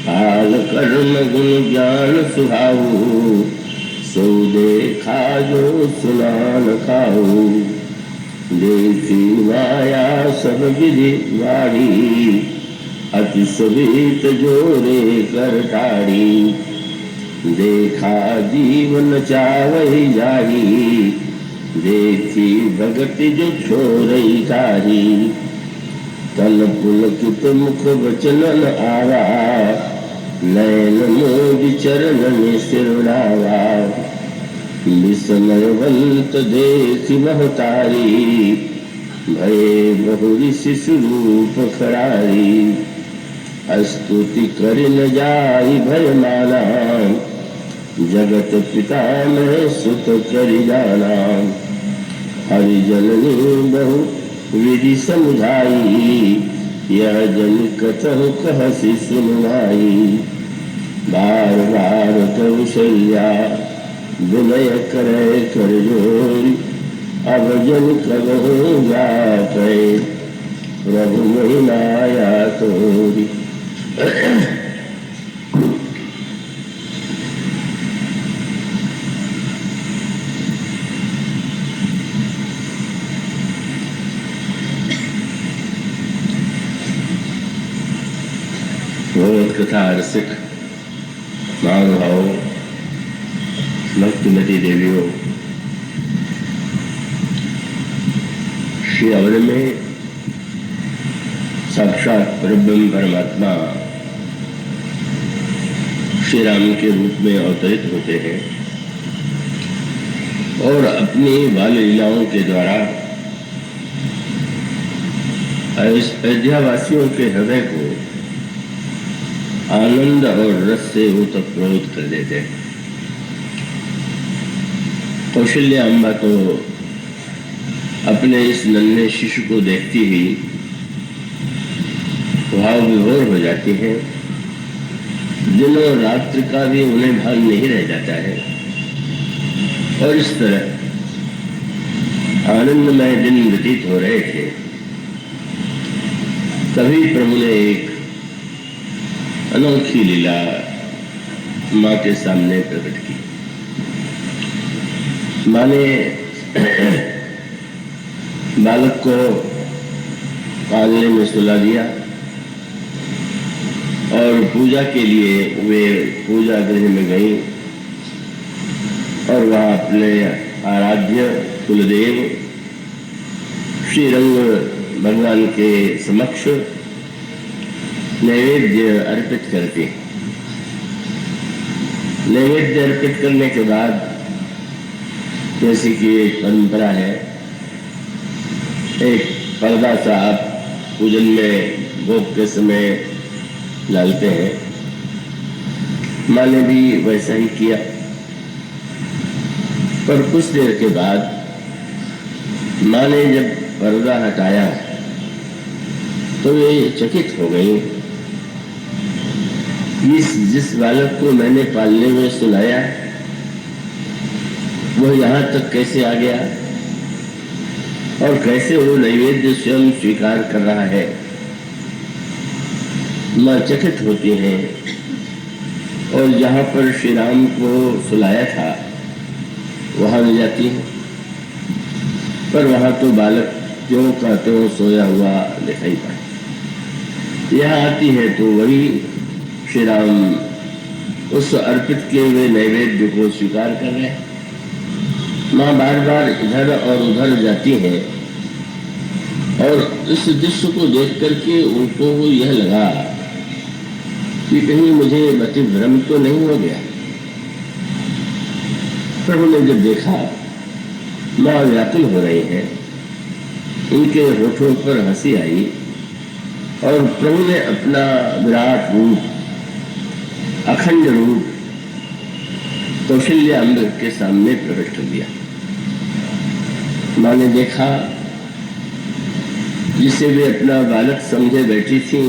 काल कर्म गुण ज्ञान सुहाऊ, सो देखा जो सुना न खाऊ। देखी माया सब विधि वाड़ी, अति सुवित जोरे कर टाड़ी। देखा जीवन चावही जाही, देखी भगति जो छोरई ताही। तल पुलकित मुख वचनन आवा, नयन मोद चरणन सिरणावा। विस्मयवंत देखि महतारी, भये बहुरी शिशु रूप खड़ारी। स्तुति करि न जाई भय माना, जगत पिता में सुत करि जाना। हरि जननी बहु विधि समझाई, यह जन कथहु कहसि सुनाई। बार बार कौशल्या विनय करे कर जोरी, अब जन कबहु जाते प्रभु महिमाया तोरी। भगवत कथा रसिक महानुभाव भक्तिमती देवियों, श्री अवध में साक्षात परब्रह्म परमात्मा श्री राम के रूप में अवतरित होते हैं और अपनी बाल लीलाओं के द्वारा अयोध्यावासियों के हृदय को आनंद और रस से ओतप्रोत कर देते हैं। कौशल्या अम्बा तो अपने इस नन्हे शिशु को देखती ही भाव विभोर हो जाती है। दिनों रात्रि का भी उन्हें भान नहीं रह जाता है और इस तरह आनंदमय दिन व्यतीत हो रहे थे। तभी प्रभु ने एक अनोखी लीला माँ के सामने प्रकट की। माँ ने बालक को पालने में सुला दिया और पूजा के लिए वे पूजा गृह में गई और वहाँ अपने आराध्य कुलदेव श्री रंग भगवान के समक्ष नैवेद्य अर्पित करते। नैवेद्य अर्पित करने के बाद जैसे कि एक परंपरा है, एक पर्दा सा आप पूजन में भोग के समय डालते हैं। माँ ने भी वैसा ही किया, पर कुछ देर के बाद माँ ने जब पर्दा हटाया तो वे चकित हो गई। जिस बालक को मैंने पालने में सुलाया वह यहाँ तक कैसे आ गया और कैसे वो नैवेद्य स्वयं स्वीकार कर रहा है। माँ चकित होती हैं और जहाँ पर श्री राम को सुलाया था वहाँ ले जाती है, पर वहाँ तो बालक क्यों का त्यों सोया हुआ दिखाई पड़ा। यहाँ आती है तो वही श्री राम उस अर्पित किए हुए नैवेद्य को स्वीकार कर रहे हैं। माँ बार बार इधर और उधर जाती है और इस दृश्य को देख करके उनको यह लगा कि कहीं मुझे मतिभ्रम तो नहीं हो गया। प्रभु ने जब देखा माँ व्याकुल हो रही है, उनके होठों पर हंसी आई और प्रभु ने अपना विराट रूप, अखंड रूप कौशल्या अम्ब के सामने प्रकट कर दिया। माँ ने देखा जिसे वे अपना बालक समझे बैठी थी,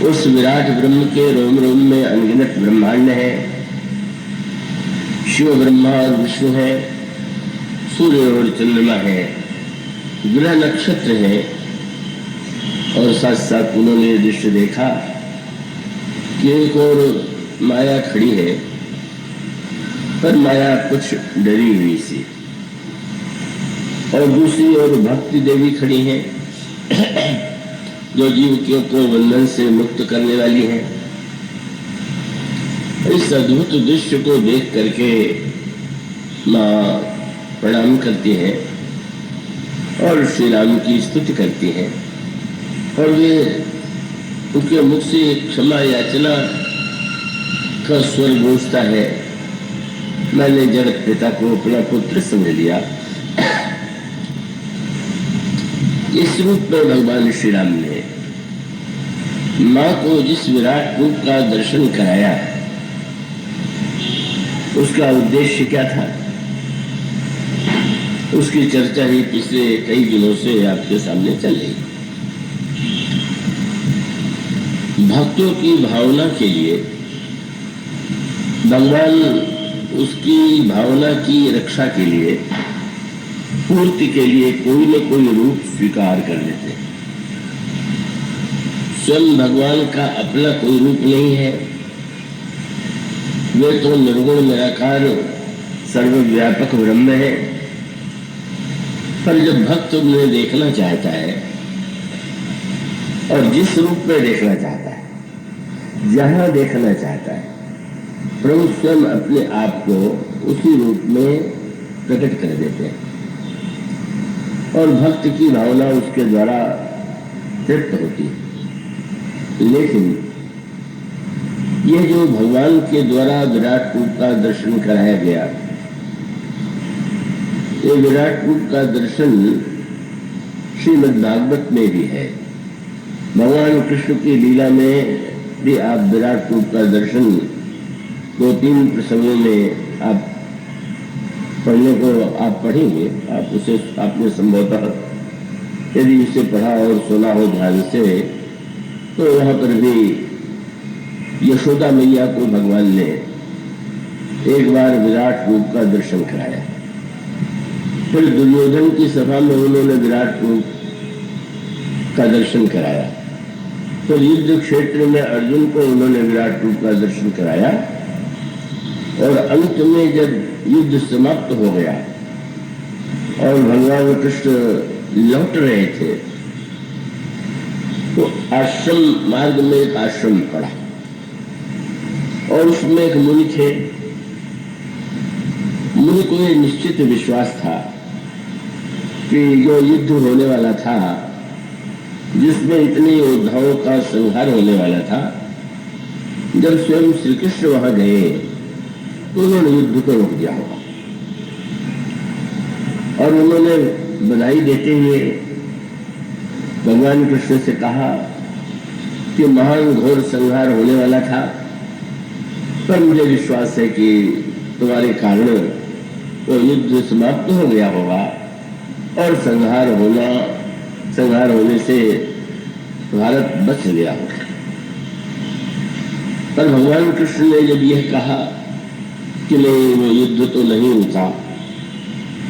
उस विराट ब्रह्म के रोम रोम में अनगिनत ब्रह्मांड है, शिव ब्रह्मा और विष्णु है, सूर्य और चंद्रमा है, ग्रह नक्षत्र है और साथ साथ उन्होंने दृश्य देखा कि एक और माया खड़ी है, पर माया कुछ डरी हुई सी, और दूसरी ओर भक्ति देवी खड़ी हैं जो जीव को बंधन से मुक्त करने वाली हैं। इस अद्भुत दृश्य को देख करके माँ प्रणाम करती हैं और श्री राम की स्तुति करती हैं, और वे उनके मुख से क्षमा याचना का स्वर गूंजता है। मैंने जगत पिता को अपना पुत्र समझ लिया। इस रूप में भगवान श्री राम ने माँ को जिस विराट रूप का दर्शन कराया, उसका उद्देश्य क्या था, उसकी चर्चा ही पिछले कई दिनों से आपके सामने चल रही। भक्तों की भावना के लिए भगवान उसकी भावना की रक्षा के लिए, पूर्ति के लिए कोई न कोई रूप स्वीकार कर लेते हैं। स्वयं भगवान का अपना कोई रूप नहीं है, वे तो निर्गुण निराकार सर्वव्यापक ब्रह्म है। पर जब भक्त उन्हें देखना चाहता है और जिस रूप में देखना चाहता है, जहां देखना चाहता है, प्रभु स्वयं अपने आप को उसी रूप में प्रकट कर देते हैं और भक्त की भावना उसके द्वारा तृप्त होती है। लेकिन ये जो भगवान के द्वारा विराट रूप का दर्शन कराया गया, ये विराट रूप का दर्शन श्रीमद् भागवत में भी है। भगवान कृष्ण की लीला में भी आप विराट रूप का दर्शन 2-3 प्रसंगों में आप पढ़ने को आप पढ़ेंगे। आप उसे आपने संभवतः यदि उसे पढ़ा और सुना हो ध्यान से, तो यहाँ पर भी यशोदा मैया को भगवान ने एक बार विराट रूप का दर्शन कराया। फिर दुर्योधन की सभा में उन्होंने विराट रूप का दर्शन कराया। फिर युद्ध क्षेत्र में अर्जुन को उन्होंने विराट रूप का दर्शन कराया, और अंत में जब युद्ध समाप्त हो गया और भगवान कृष्ण लौट रहे थे, तो आश्रम मार्ग में एक आश्रम पड़ा और उसमें एक मुनि थे। मुनि को यह निश्चित विश्वास था कि जो युद्ध होने वाला था, जिसमें इतने योद्धाओं का संहार होने वाला था, जब स्वयं श्री कृष्ण वहां गए तो उन्होंने युद्ध को रोक दिया होगा। और उन्होंने बधाई देते हुए भगवान कृष्ण से कहा कि महान घोर संहार होने वाला था, पर मुझे विश्वास है कि तुम्हारे कारण वो युद्ध समाप्त हो गया होगा और संहार होने से भारत बच गया होगा। पर भगवान कृष्ण ने जब यह कहा कि नहीं, वो युद्ध तो नहीं होता,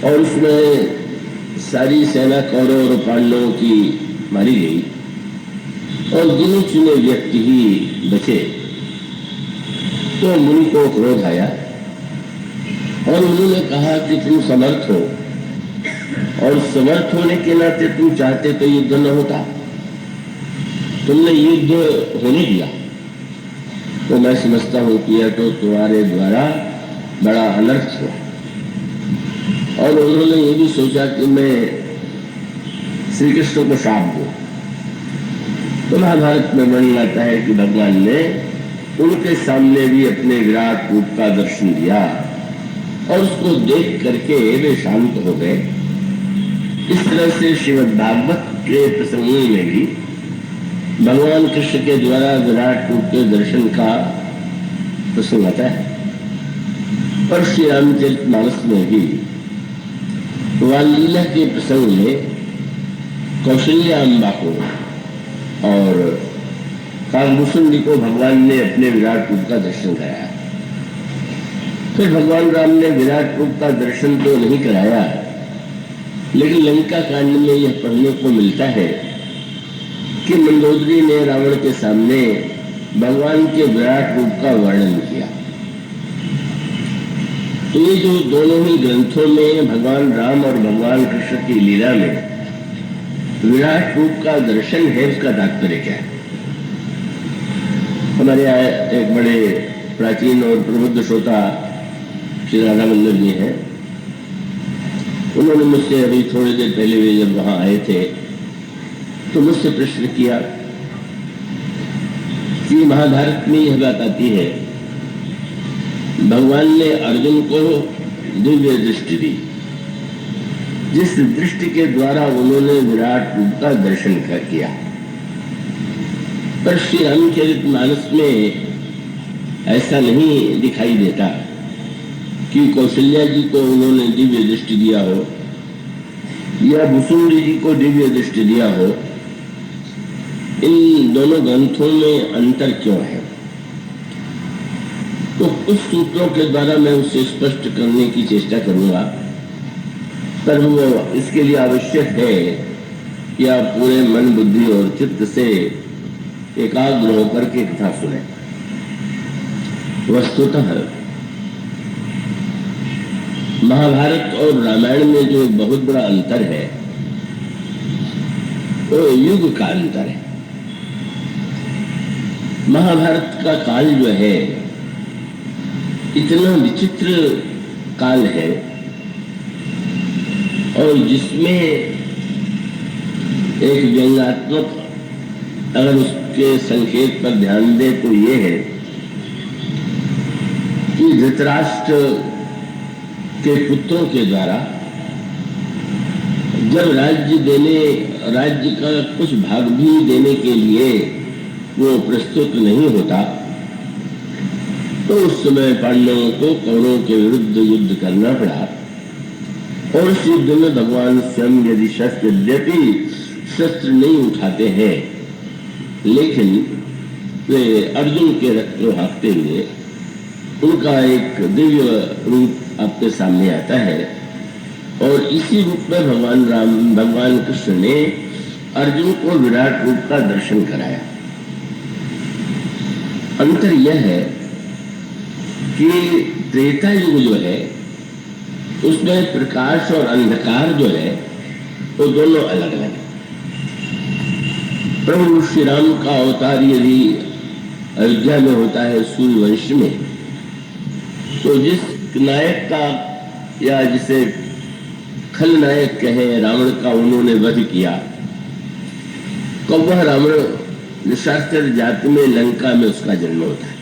और उसमें सारी सेना कौरव और पांडवों की मारी गई और गिने चुने व्यक्ति ही बचे, तो मुनि को क्रोध आया और उन्होंने कहा कि तुम समर्थ हो, और समर्थ होने के नाते तुम चाहते तो युद्ध न होता, तुमने युद्ध होने दिया, तो मैं समझता हूं कि यह तो तुम्हारे द्वारा बड़ा अनर्थ हुआ। और उन्होंने ये भी सोचा कि मैं श्री कृष्ण को शाप दूं। तो महाभारत में वर्णन आता है कि भगवान ने उनके सामने भी अपने विराट रूप का दर्शन दिया और उसको देख करके वे शांत हो गए। इस तरह से श्रीमद् भागवत के प्रसंगों में भी भगवान कृष्ण के द्वारा विराट रूप के दर्शन का प्रसंग आता है। और श्री रामचरितमानस में भी लीला के प्रसंग में कौशल्या अम्बा को और कालभूषण को भगवान ने अपने विराट रूप का दर्शन कराया। फिर भगवान राम ने विराट रूप का दर्शन तो नहीं कराया, लेकिन लंका कांड में यह पढ़ने को मिलता है कि मंदोदरी ने रावण के सामने भगवान के विराट रूप का वर्णन किया। तो ये जो दोनों ही ग्रंथों में भगवान राम और भगवान कृष्ण की लीला में विराट रूप का दर्शन है, उसका तात्पर्य क्या है? हमारे यहाँ एक बड़े प्राचीन और प्रबुद्ध श्रोता श्री राधा वल्लभ जी हैं। उन्होंने मुझसे अभी थोड़ी देर पहले भी जब वहां आए थे तो मुझसे प्रश्न किया कि महाभारत में यह बात आती है, भगवान ने अर्जुन को दिव्य दृष्टि दी, जिस दृष्टि के द्वारा उन्होंने विराट रूप का दर्शन किया, पर श्री रामचरितमानस में ऐसा नहीं दिखाई देता कि कौशल्या जी को उन्होंने दिव्य दृष्टि दिया हो या भुसुंडी जी को दिव्य दृष्टि दिया हो। इन दोनों ग्रंथों में अंतर क्यों है? तो कुछ सूत्रों के द्वारा मैं उसे स्पष्ट करने की चेष्टा करूंगा, पर वो इसके लिए आवश्यक है कि आप पूरे मन, बुद्धि और चित्त से एकाग्र होकर के कथा सुने। वस्तुतः महाभारत और रामायण में जो एक बहुत बड़ा अंतर है वो युग का अंतर है। महाभारत का काल जो है इतना विचित्र काल है और जिसमें एक व्यंग्यात्मक, अगर उसके संकेत पर ध्यान दे तो ये है कि धृतराष्ट्र के पुत्रों के द्वारा जब राज्य का कुछ भाग भी देने के लिए वो प्रस्तुत नहीं होता तो उस समय पांडवों को कौरवों के विरुद्ध युद्ध करना पड़ा। और इस युद्ध में भगवान स्वयं यदि यद्यपि शस्त्र नहीं उठाते हैं, लेकिन वे अर्जुन के रथ को हाँकते हुए उनका एक दिव्य रूप आपके सामने आता है और इसी रूप में भगवान कृष्ण ने अर्जुन को विराट रूप का दर्शन कराया। अंतर यह है कि त्रेता युग जो है उसमें प्रकाश और अंधकार जो है वो दोनों अलग अलग है। प्रभु श्री राम का अवतार यदि अयोध्या में होता है सूर्यवंश में, तो जिस नायक का या जिसे खलनायक कहे रावण का उन्होंने वध किया, तो वह रावण निशाचर जाति में लंका में उसका जन्म होता है।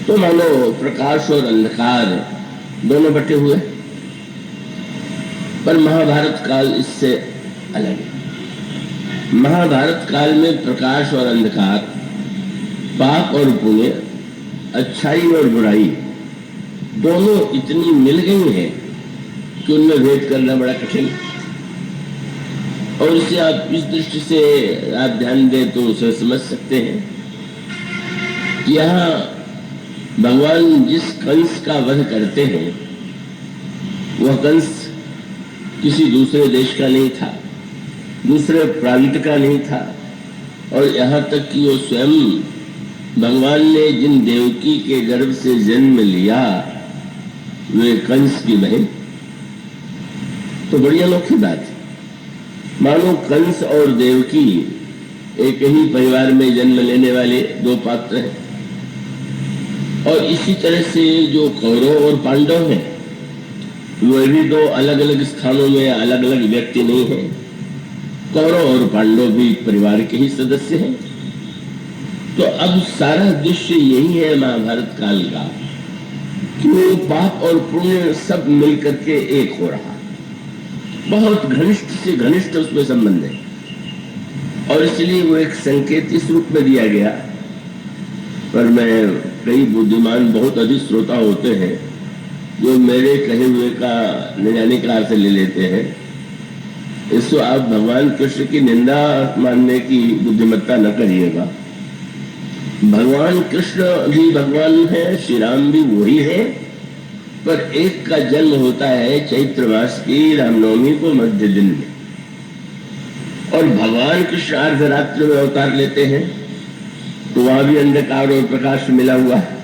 तो मानो प्रकाश और अंधकार दोनों बटे हुए, पर महाभारत काल इससे अलग है। महाभारत काल में प्रकाश और अंधकार, पाप और पुण्य, अच्छाई और बुराई दोनों इतनी मिल गई हैं कि उनमें भेद करना बड़ा कठिन है। और इसे आप इस दृष्टि से आप ध्यान दें तो उसे समझ सकते हैं कि यहाँ भगवान जिस कंस का वध करते हैं वह कंस किसी दूसरे देश का नहीं था, दूसरे प्रांत का नहीं था, और यहाँ तक कि वो स्वयं भगवान ने जिन देवकी के गर्भ से जन्म लिया वे कंस की बहन। तो बड़ी अनोखी बात है, मानो कंस और देवकी एक ही परिवार में जन्म लेने वाले दो पात्र हैं। और इसी तरह से जो कौरव और पांडव हैं वे भी दो अलग अलग स्थानों में अलग अलग व्यक्ति नहीं हैं। कौरव और पांडव भी परिवार के ही सदस्य हैं। तो अब सारा दृश्य यही है महाभारत काल का कि वो पाप और पुण्य सब मिलकर के एक हो रहा, बहुत घनिष्ठ से घनिष्ठ उसमें संबंध है। और इसलिए वो एक संकेत इस रूप में दिया गया। पर मैं कई बुद्धिमान बहुत अधिक श्रोता होते हैं जो मेरे कहे हुए का न जाने का अर्थ ले लेते हैं। इसको आप भगवान कृष्ण की निंदा मानने की बुद्धिमत्ता न करिएगा। भगवान कृष्ण भी भगवान है, श्री राम भी वही है, पर एक का जन्म होता है चैत्र मास की रामनवमी को मध्य दिन में, और भगवान कृष्ण अर्धरात्र में अवतार लेते हैं। तो वहां भी अंधकार और प्रकाश मिला हुआ है।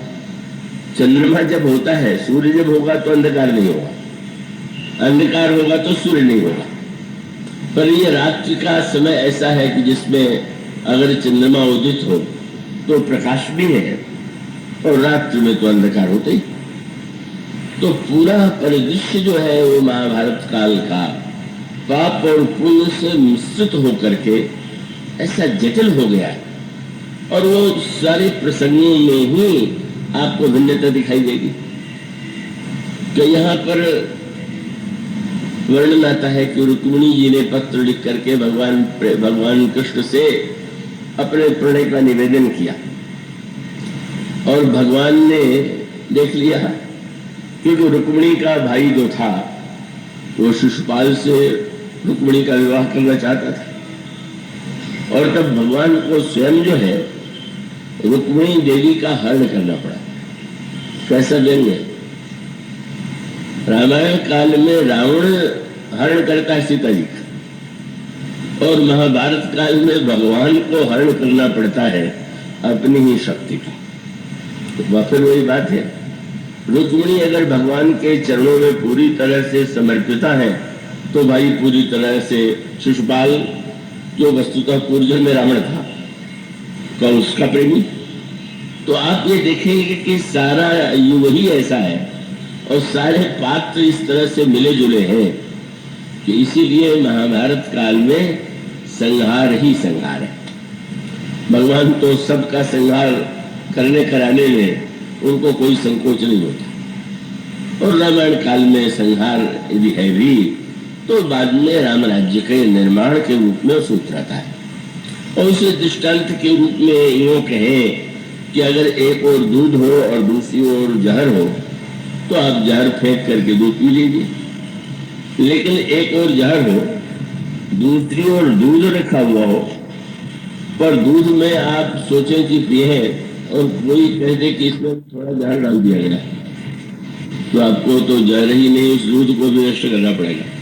चंद्रमा जब होता है, सूर्य जब होगा तो अंधकार नहीं होगा, अंधकार होगा तो सूर्य नहीं होगा। पर ये रात्रि का समय ऐसा है कि जिसमें अगर चंद्रमा उदित हो तो प्रकाश भी है और रात्रि में तो अंधकार होता ही। तो पूरा परिदृश्य जो है वो महाभारत काल का पाप और पुण्य से मिश्रित होकर के ऐसा जटिल हो गया है, और वो सारे प्रसंगों में ही आपको भिन्नता दिखाई देगी। तो यहाँ पर वर्णन आता है कि रुक्मिणी जी ने पत्र लिख करके भगवान कृष्ण से अपने प्रणय का निवेदन किया, और भगवान ने देख लिया क्योंकि रुक्मिणी का भाई जो था वो शिशुपाल से रुक्मिणी का विवाह करना चाहता था, और तब भगवान को स्वयं जो है रुक्मिणी देवी का हरण करना पड़ा। कैसा देंगे? रामायण काल में रावण हरण करता है सीता जी का, और महाभारत काल में भगवान को हरण करना पड़ता है अपनी ही शक्ति का। तो फिर वही बात है, रुक्मिणी अगर भगवान के चरणों में पूरी तरह से समर्पिता है तो भाई पूरी तरह से शिशुपाल जो वस्तुतः पूर्वजन्म में रावण था, कौन उसका प्रेमी। तो आप ये देखेंगे कि सारा युग ही ऐसा है और सारे पात्र इस तरह से मिले जुले हैं कि इसीलिए महाभारत काल में संहार ही संहार है। भगवान तो सबका संहार करने कराने में उनको कोई संकोच नहीं होता, और रामायण काल में संहार यदि है भी तो बाद में राम राज्य के निर्माण के रूप में उतरता है। और उसे दृष्टांत के रूप में यूं कहें कि अगर एक ओर दूध हो और दूसरी ओर जहर हो तो आप जहर फेंक करके दूध पी लीजिए, लेकिन एक ओर जहर हो दूसरी ओर दूध रखा हुआ हो, पर दूध में आप सोचें कि पिए और कोई कह दे कि इसमें थोड़ा जहर डाल दिया गया, तो आपको तो जहर ही नहीं, उस दूध को भी नष्ट करना पड़ेगा।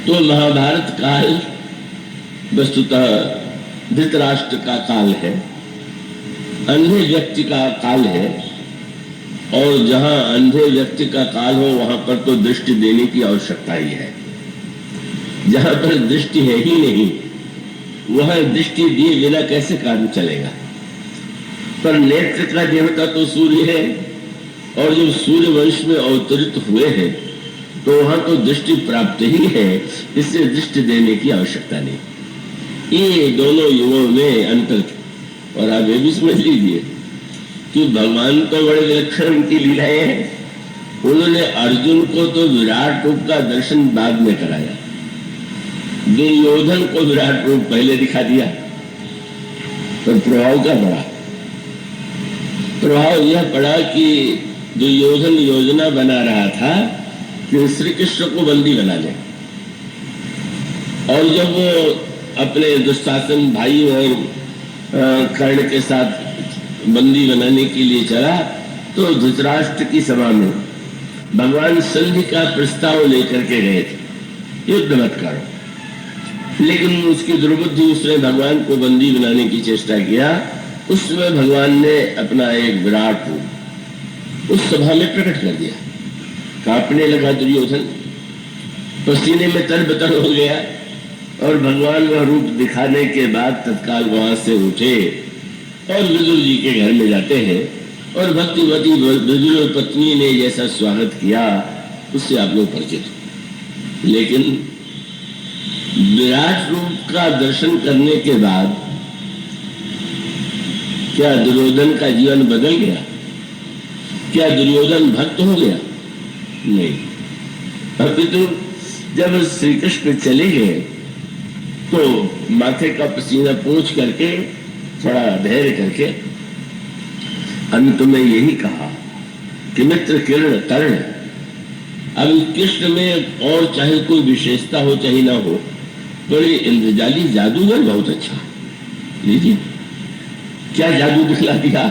तो महाभारत काल वस्तुतः धृतराष्ट्र का काल है, अंधे व्यक्ति का काल है, और जहां अंधे व्यक्ति का काल हो वहां पर तो दृष्टि देने की आवश्यकता ही है। जहां पर दृष्टि है ही नहीं वहां दृष्टि दिए बिना कैसे कार्य चलेगा। पर नेत्र का देवता तो सूर्य है, और जब सूर्य वंश में अवतरित हुए हैं तो वहां तो दृष्टि प्राप्त ही है, इससे दृष्टि देने की आवश्यकता नहीं। ये दोनों युगों में अंतर था। और आप ये भी समझ लीजिए कि भगवान तो बड़े विलक्षण उनकी लीलाएं हैं। उन्होंने अर्जुन को तो विराट रूप का दर्शन बाद में कराया, दुर्योधन को विराट रूप पहले दिखा दिया। तो प्रभाव क्या पड़ा? प्रभाव यह पड़ा कि दुर्योधन योजना बना रहा था कि श्री कृष्ण को बंदी बना ले, और जब वो अपने दुशासन भाई और कर्ण के साथ बंदी बनाने के लिए चला तो धृतराष्ट्र की सभा में भगवान संधि का प्रस्ताव लेकर के गए थे, युद्ध मत करो। लेकिन उसकी दुर्बुद्धि, उसने भगवान को बंदी बनाने की चेष्टा किया। उस समय भगवान ने अपना एक विराट रूप उस सभा में प्रकट कर दिया। कांपने लगा दुर्योधन, पसीने में तरबतर हो गया, और भगवान वह रूप दिखाने के बाद तत्काल वहां से उठे और विदुर जी के घर में जाते हैं, और भक्तिवती विदुर पत्नी ने जैसा स्वागत किया उससे आप लोग परिचित। लेकिन विराट रूप का दर्शन करने के बाद क्या दुर्योधन का जीवन बदल गया? क्या दुर्योधन भक्त हो गया? नहीं। अपितु जब श्री कृष्ण चले गए तो माथे का पसीना पोंछ करके, थोड़ा धैर्य करके अंत में यही कहा कि मित्र किरण तरण। अब कृष्ण में और चाहे कोई विशेषता हो चाहे ना हो, बड़े इंद्रजाली जादूगर बहुत अच्छा। लीजिए क्या जादू दिखला दिया,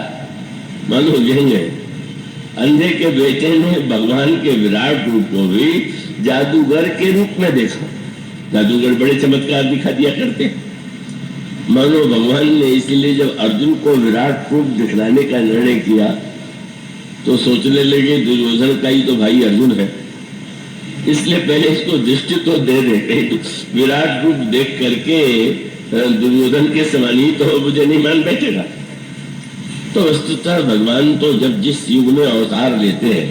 मानो यही है। अंधे के बेटे ने भगवान के विराट रूप को भी जादूगर के रूप में देखा। जादूगर बड़े चमत्कार दिखा दिया करते, मानो भगवान ने इसीलिए जब अर्जुन को विराट रूप दिखलाने का निर्णय किया तो सोचने लगे दुर्योधन का ही तो भाई अर्जुन है, इसलिए पहले इसको दृष्टि तो दे देते, विराट रूप देख करके दुर्योधन के समान ही तो मुझे नहीं मान बैठेगा। तो वस्तुतः भगवान तो जब जिस युग में अवतार लेते हैं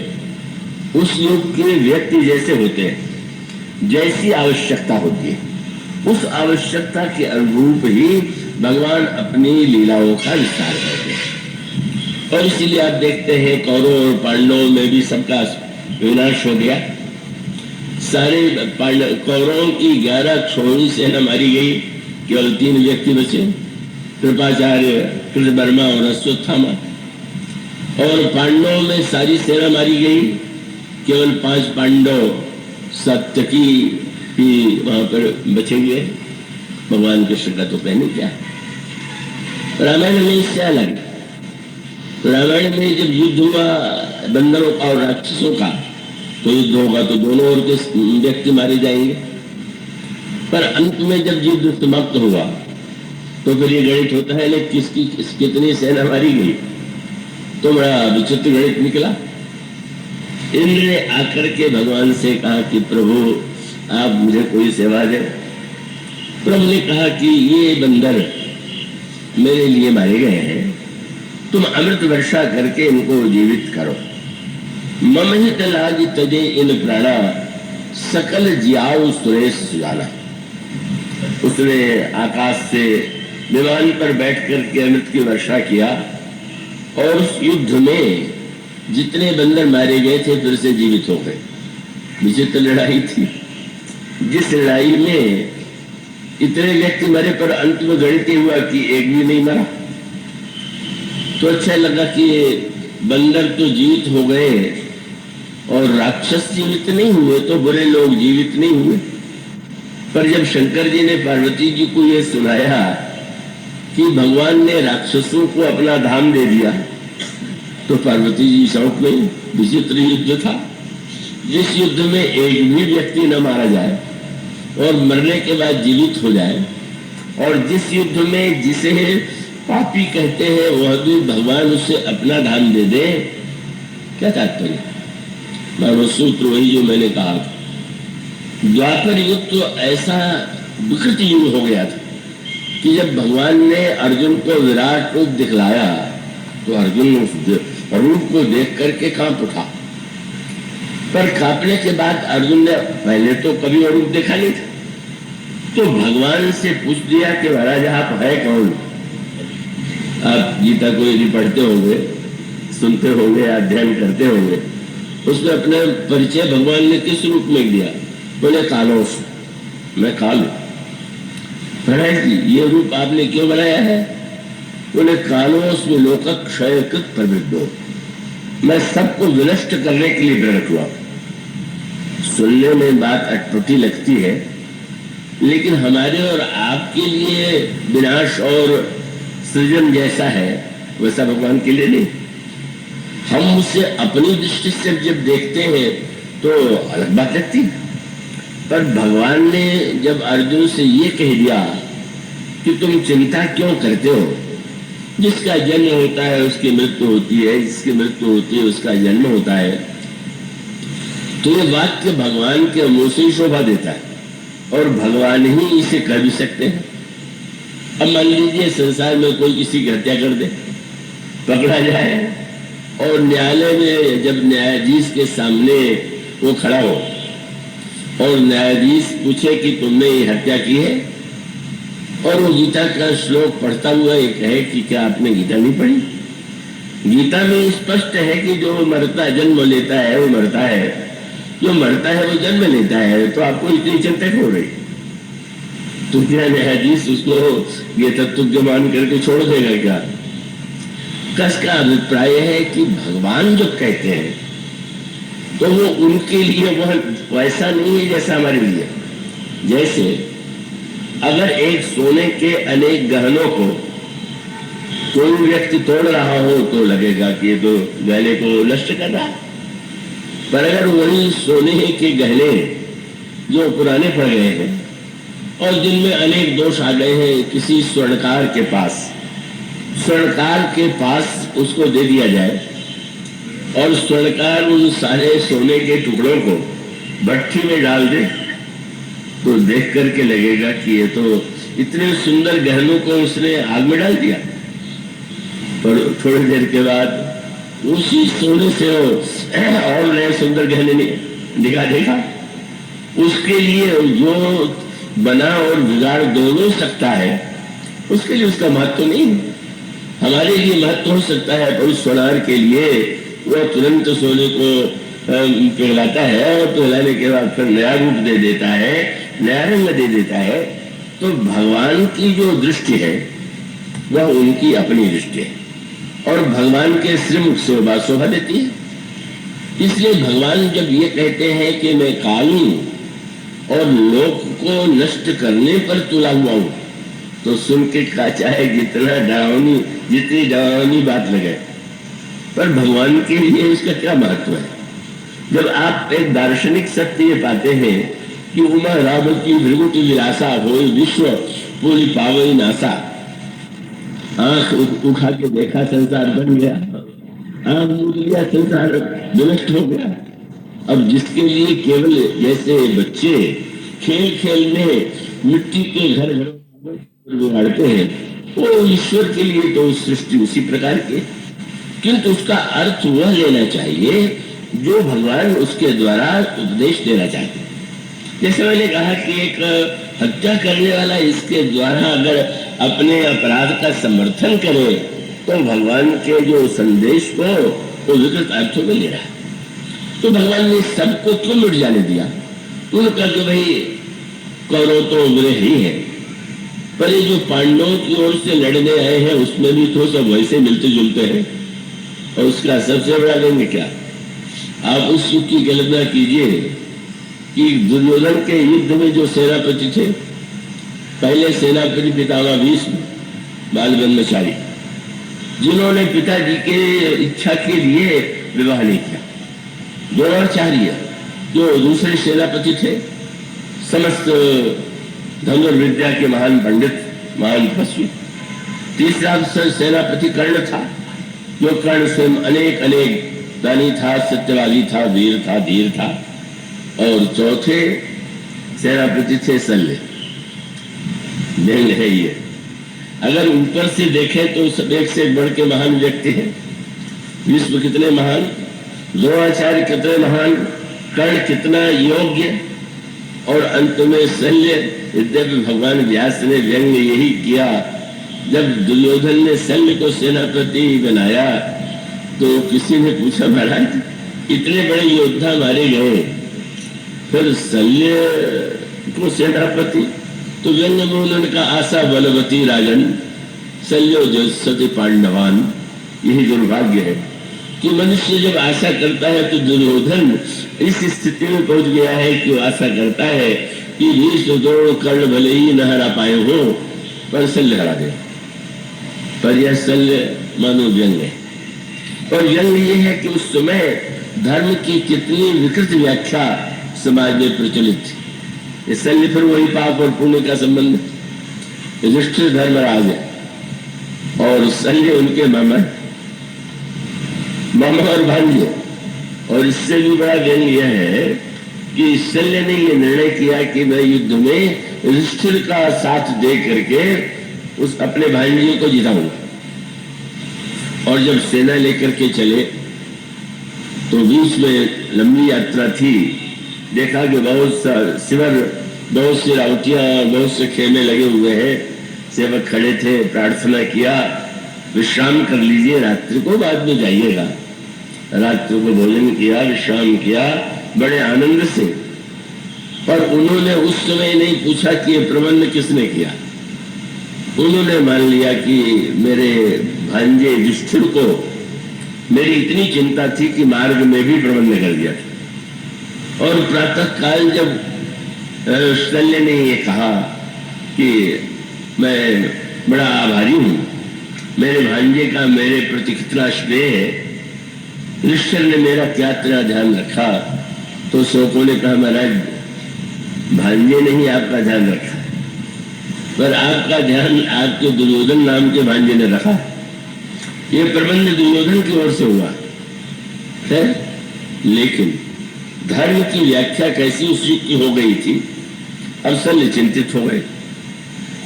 उस युग के व्यक्ति जैसे होते हैं, जैसी आवश्यकता होती है उस आवश्यकता के अनुरूप ही भगवान अपनी लीलाओं का विस्तार करते हैं। और इसीलिए आप देखते हैं कौरव और पांडवों में भी सबका विनाश हो गया। सारे कौरवों की 11 छोड़ी सेना मारी गई, केवल 3 व्यक्ति बचे, कृपाचार्य, कृतवर्मा और अश्वत्थामा। और पांडवों में सारी सेना मारी गई, केवल 5 पांडव सप्तकी ही वहां पर बचे हुए। भगवान कृष्ण का तो कहने क्या है। रामायण में इससे अलग, रामायण में जब युद्ध हुआ बंदरों का और राक्षसों का, तो युद्ध होगा तो दोनों ओर के व्यक्ति मारे जाएंगे। पर अंत में जब युद्ध समाप्त हुआ तो फिर ये गणित होता है किसकी कितनी सेना मारी गई, तो बड़ा विचित्र गणित निकला। इंद्र ने आकर के भगवान से कहा कि प्रभु आप मुझे कोई सेवा दें। प्रभु ने कहा कि ये बंदर मेरे लिए मारे गए हैं, तुम अमृत वर्षा करके इनको जीवित करो। मम हित लागी तजे इन प्राणा सकल जियाओ सुरेश सुजाना। उसने आकाश से विमान पर बैठ करके अमृत की वर्षा किया और उस युद्ध में जितने बंदर मारे गए थे फिर से जीवित हो गए। विचित्र लड़ाई थी, जिस लड़ाई में इतने व्यक्ति मरे पर अंत में गणित हुआ कि एक भी नहीं मरा। तो अच्छा लगा कि बंदर तो जीवित हो गए और राक्षस जीवित नहीं हुए, तो बुरे लोग जीवित नहीं हुए। पर जब शंकर जी ने पार्वती जी को यह सुनाया कि भगवान ने राक्षसों को अपना धाम दे दिया, तो पार्वती जी शौक में। विचित्र युद्ध था, जिस युद्ध में एक भी व्यक्ति न मारा जाए और मरने के बाद जीवित हो जाए, और जिस युद्ध में जिसे पापी कहते हैं वह भी भगवान उसे अपना धाम दे दे, क्या तात्पर्य। मानो सूत्र वही जो मैंने कहा था। द्वापर युग तो ऐसा विकृत युग हो गया था कि जब भगवान ने अर्जुन को विराट रूप दिखलाया तो अर्जुन उस रूप को देख करके कांप उठा। पर कांपने के बाद अर्जुन ने पहले तो कभी और रूप देखा नहीं था, तो भगवान से पूछ दिया कि महाराज आप है कौन। आप गीता को यदि पढ़ते होंगे, सुनते होंगे, अध्ययन करते होंगे, उसमें अपना परिचय भगवान ने किस रूप में दिया। बोले कालोस, मैं काल हूं। महाराज जी ये रूप आपने क्यों बनाया है। बोले कालोस में लोक क्षयकृत प्रवृद्धो, मैं सबको विनष्ट करने के लिए प्रकट हुआ। सुनने में बात अटपटी लगती है, लेकिन हमारे और आपके लिए विनाश और सृजन जैसा है वैसा भगवान के लिए नहीं। हम उसे अपनी दृष्टि से जब देखते हैं तो अलग बात लगती है। पर भगवान ने जब अर्जुन से ये कह दिया कि तुम चिंता क्यों करते हो, जिसका जन्म होता है उसकी मृत्यु होती है, जिसकी मृत्यु होती है उसका जन्म होता है, तो ये वाक्य भगवान के मुंह से ही शोभा देता है और भगवान ही इसे कर भी सकते हैं। अब मान लीजिए संसार में कोई किसी की हत्या कर दे, पकड़ा जाए और न्यायालय में जब न्यायाधीश के सामने वो खड़ा हो और न्यायाधीश पूछे कि तुमने ये हत्या की है, और वो गीता का श्लोक पढ़ता हुआ ये कहे कि क्या आपने गीता नहीं पढ़ी। गीता में स्पष्ट है कि जो मरता जन्म लेता है वो मरता है, जो मरता है वो जन्म लेता है, तो आपको इतनी चिंता क्यों हो रही। तो क्या न्यायाधीश उसको ये तत्व मान करके छोड़ देगा क्या। कस का अभिप्राय है कि भगवान जो कहते हैं तो वो उनके लिए वह वैसा नहीं है जैसा हमारे लिए। जैसे अगर एक सोने के अनेक गहनों को कोई व्यक्ति तोड़ रहा हो तो लगेगा कि ये तो गहने को नष्ट कर रहा है, पर अगर वही सोने के गहने जो पुराने पड़ गए हैं और जिनमें अनेक दोष आ गए हैं। किसी स्वर्णकार के पास, स्वर्णकार के पास उसको दे दिया जाए और स्वर्णकार उन सारे सोने के टुकड़ों को भट्टी में डाल दे, तो देख करके लगेगा कि ये तो इतने सुंदर गहनों को उसने आग में डाल दिया। पर थोड़ी देर के बाद उसी सोने से और नए सुंदर गहने निकाल देगा। उसके लिए जो बना और बिगाड़ दोनों सकता है, उसके लिए उसका महत्व तो नहीं। हमारे लिए महत्व हो सकता है, पर उस सोनार के लिए वह तुरंत सोने को पिघलाता है और पिघलाने के बाद फिर नया रूप दे देता है, नया रंग दे देता है। तो भगवान की जो दृष्टि है वह उनकी अपनी दृष्टि है और भगवान के श्रीमुख से बात शोभा देती है। इसलिए भगवान जब ये कहते हैं कि मैं काल हूं और लोक को नष्ट करने पर तुला हुआ हूं, तो सुन के का चाहे जितना डरावनी, जितनी डरावनी बात लगे, पर भगवान के लिए इसका क्या महत्व है। जब आप एक दार्शनिक सत्य ये पाते हैं कि उमा रावती भृगुटी विलासा हो विश्व पूरी पावई नासा, आंख उठा के देखा संसार बन गया, आंख मूंद लिया संसार विनष्ट हो गया। अब जिसके लिए केवल जैसे बच्चे खेल खेल में मिट्टी के घर बिगाड़ते हैं, वो ईश्वर के लिए तो सृष्टि उसी प्रकार की, किंतु उसका अर्थ वह लेना चाहिए जो भगवान उसके द्वारा उपदेश देना चाहते हैं। जैसे मैंने कहा कि एक हत्या करने वाला इसके द्वारा अगर अपने अपराध का समर्थन करे तो भगवान के जो संदेश को वो विकृत अर्थों में ले रहा है। तो भगवान ने सबको क्यों मिट जाने दिया? उनका जो भाई कौरव तो बुरे ही है, पर ये जो पांडवों की ओर से लड़ने आए हैं उसमें भी तो सब वैसे मिलते जुलते हैं। और उसका सबसे बड़ा देंगे क्या? आप उस युग की कल्पना कीजिए कि दुर्योधन के युद्ध में जो सेनापति थे, पहले सेनापति पितामह भीष्म बाल ब्रह्मचारी, जिन्होंने पिताजी के इच्छा के लिए विवाह नहीं किया। द्रोणाचार्य जो दूसरे सेनापति थे, समस्त धनुर्विद्या के महान पंडित, महान तपस्वी। तीसरा सेनापति कर्ण था, जो कर्ण स्वयं अनेक अनेक दानी था, सत्यवादी था, वीर था, धीर था। और चौथे सेनापति थे शल्य। नहीं है ये, अगर ऊपर से देखें तो सब एक से बढ़ के महान व्यक्ति हैं। विश्व कितने महान, द्रोणाचार्य कितने महान, कर्ण कितना योग्य, और अंत में शल्य। यद्यपि भगवान व्यास ने व्यंग यही किया, जब दुर्योधन ने शल्य को सेनापति बनाया तो किसी ने पूछा, महाराज इतने बड़े योद्धा मारे गए, फिर शल्य को सेनापति? तो व्यंग में उन्होंने कहा, आशा बलवती राजन शल्यो जसति पांडवान। यही दुर्भाग्य है कि मनुष्य जब आशा करता है तो दुर्योधन इस स्थिति में पहुंच गया है कि वो आशा करता है कि भीष्म द्रोण कर्ण भले ही न हरा पाए हो, पर शल्य हरा दे। पर यह शल्य मानो व्यंग है। और व्यंग ये है कि उस समय धर्म की कितनी विकृत व्याख्या समाज में प्रचलित थी। इस शल्य फिर वही पाप और पुण्य का संबंध, युधिष्ठिर धर्मराज है और शल्य उनके मामा और भांजे। और इससे भी बड़ा व्यंग यह है कि शल्य ने यह निर्णय किया कि मैं युद्ध में युधिष्ठिर का साथ दे करके उस अपने भांजे को जिताऊंगा। और जब सेना लेकर के चले तो बीच में लंबी यात्रा थी, देखा कि बहुत सा शिविर, बहुत सी रावटियां, बहुत से खेमे लगे हुए हैं। सेवक खड़े थे, प्रार्थना किया, विश्राम कर लीजिए, रात्रि को बाद में जाइएगा। रात्रि को भोजन किया, विश्राम किया बड़े आनंद से। पर उन्होंने उस समय नहीं पूछा कि ये प्रबंध किसने किया। उन्होंने मान लिया कि मेरे भांजे युधिष्ठिर को मेरी इतनी चिंता थी कि मार्ग में भी प्रबंध कर दिया था। और प्रातः काल जब शल्य ने ये कहा कि मैं बड़ा आभारी हूं, मेरे भांजे का मेरे प्रति कितना स्नेह है, युधिष्ठिर ने मेरा क्या तेरा ध्यान रखा, तो शोकों ने कहा, महाराज भांजे ने ही आपका ध्यान रखा, पर आपका ध्यान आपके दुर्योधन नाम के भांजे ने रखा। ये प्रबंध दुर्योधन की ओर से हुआ है, लेकिन धर्म की व्याख्या कैसी उस युग की हो गई थी। अब शल्य चिंतित हो गए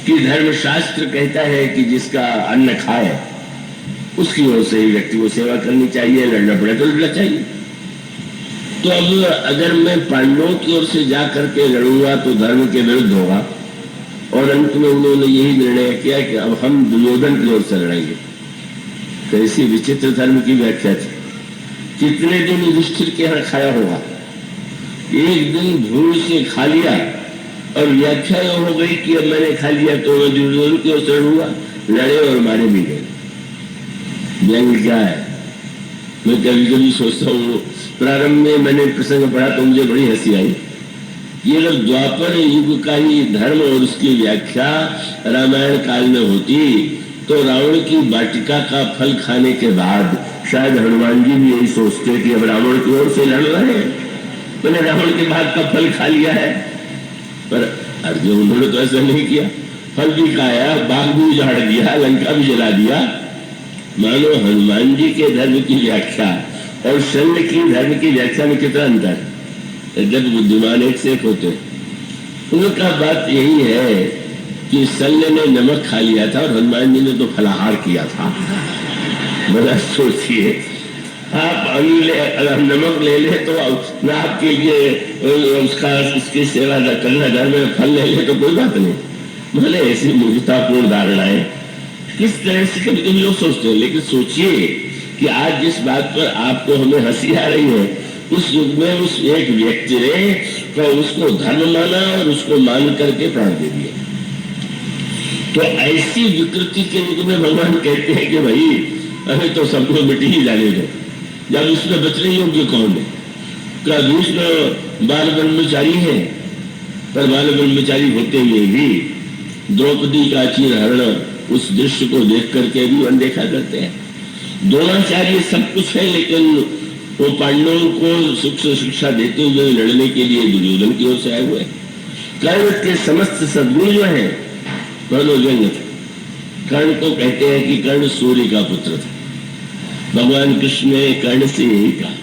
कि धर्मशास्त्र कहता है कि जिसका अन्न खाए उसकी ओर से ही व्यक्ति को सेवा करनी चाहिए, लड़ना पड़े तो लड़ना चाहिए। तो अब अगर मैं पांडवों की ओर से जा करके लड़ूंगा तो धर्म के विरुद्ध होगा, और अंत में उन्होंने यही निर्णय किया कि अब हम दुर्योधन की ओर से लड़ेंगे। कैसी विचित्र धर्म की व्याख्या थी। कितने दिन युधिष्ठिर के यहाँ खाया होगा, एक दिन भूल से खा लिया और व्याख्या यह हो गई कि अब मैंने खा लिया तो मैं दुर्योधन की ओर से लड़ूंगा। लड़े और मारे भी गए। व्यंग क्या है? मैं कभी कभी सोचता हूँ, प्रारंभ में मैंने प्रसंग पढ़ा तो मुझे बड़ी हंसी आई। ये अगर द्वापर युग का ही धर्म और उसकी व्याख्या रामायण काल में होती तो रावण की वाटिका का फल खाने के बाद शायद हनुमान जी भी यही सोचते कि अब रावण की ओर से लड़ रहे हैं, मैंने रावण के बाद का फल खा लिया है। पर अर्जुन उन्होंने तो ऐसा नहीं किया। फल भी खाया, बाग भी उजाड़ दिया, लंका भी जला दिया। मानो हनुमान जी के धर्म की व्याख्या और शल्य की धर्म की व्याख्या में कितना अंतर है। जब बुद्धिमान एक से एक होते, उनका बात यही है कि शल्य ने नमक खा लिया था और हनुमान जी ने तो फलाहार किया था। बड़ा सोचिए, आप अगर नमक ले ले तो ना आपके लिए उसका इसकी सेवा करना, धर्म में फल ले ले तो कोई बात नहीं। भले ऐसी मूर्खतापूर्ण धारणाएं किस तरह से कभी कभी लोग सोचते हैं। लेकिन सोचिए कि आज जिस बात पर आपको हमें हंसी आ रही है, उस युग में उस एक व्यक्ति ने तो उसको धर्म माना और उसको मान करके प्राण दे दिया। तो ऐसी विकृति के युग में भगवान कहते हैं कि भाई अरे तो सबको मिट्टी ही जाने दो, जब उसमें बचने योग्य कौन है। क्या भीष्म बाल ब्रह्मचारी है, पर बाल ब्रह्मचारी होते हुए भी द्रौपदी का चीरहरण उस दृश्य को देख करके भी अनदेखा करते हैं। द्रोणाचार्य सब कुछ है, लेकिन वो पांडवों को सुख शिक्षा देते हुए लड़ने के लिए दुर्योधन की ओर से आए हुए। कर्ण के समस्त सद्गुण जो है व्यंग थे। कर्ण को कहते हैं कि कर्ण सूर्य का पुत्र था। भगवान कृष्ण ने कर्ण से यही कहा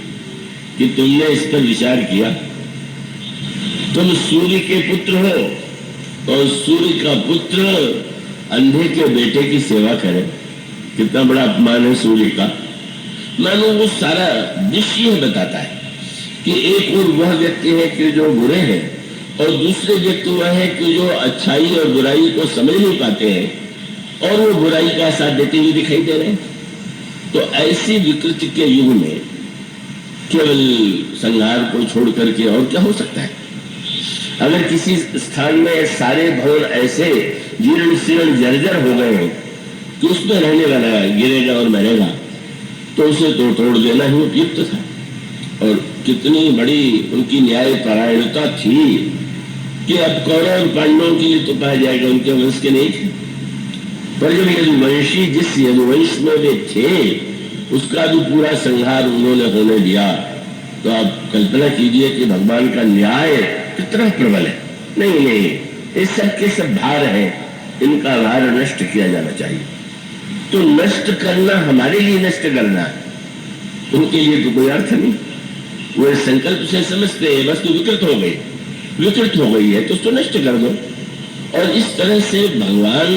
कि तुमने इस पर विचार किया, तुम सूर्य के पुत्र हो और सूर्य का पुत्र अंधे के बेटे की सेवा करे। कितना बड़ा अपमान है सूर्य का। मानो वो सारा दृश्य बताता है कि एक और वह व्यक्ति है कि जो बुरे हैं और दूसरे व्यक्ति वह है कि जो अच्छाई और बुराई को समझ नहीं पाते हैं और वो बुराई का साथ देते हुए दिखाई दे रहे हैं। तो ऐसी विकृति के युग में केवल संहार को छोड़ करके और क्या हो सकता है। अगर किसी स्थान में सारे भवन ऐसे जीर्ण शीर्ण जर्जर हो गए हैं कि उसमें रहने वाला गिरेगा और मरेगा, तो उसे तोड़ देना ही उपयुक्त था। और कितनी बड़ी उनकी न्याय परायणता थी कि अब कौरव और पांडवों के लिए तो कहा जाएगा उनके वंश के नहीं थे, पर जब यदुवंशी जिस यदुवंश में वे थे उसका भी पूरा संहार उन्होंने होने दिया। तो आप कल्पना कीजिए कि भगवान का न्याय कितना प्रबल है। नहीं नहीं, ये सब के सब भार है, इनका भार नष्ट किया जाना चाहिए। तो नष्ट करना हमारे लिए नष्ट करना है, उनके लिए तो कोई अर्थ नहीं। वो संकल्प से समझते हैं वस्तु विकृत हो गई है तो उसको नष्ट कर दो। और इस तरह से भगवान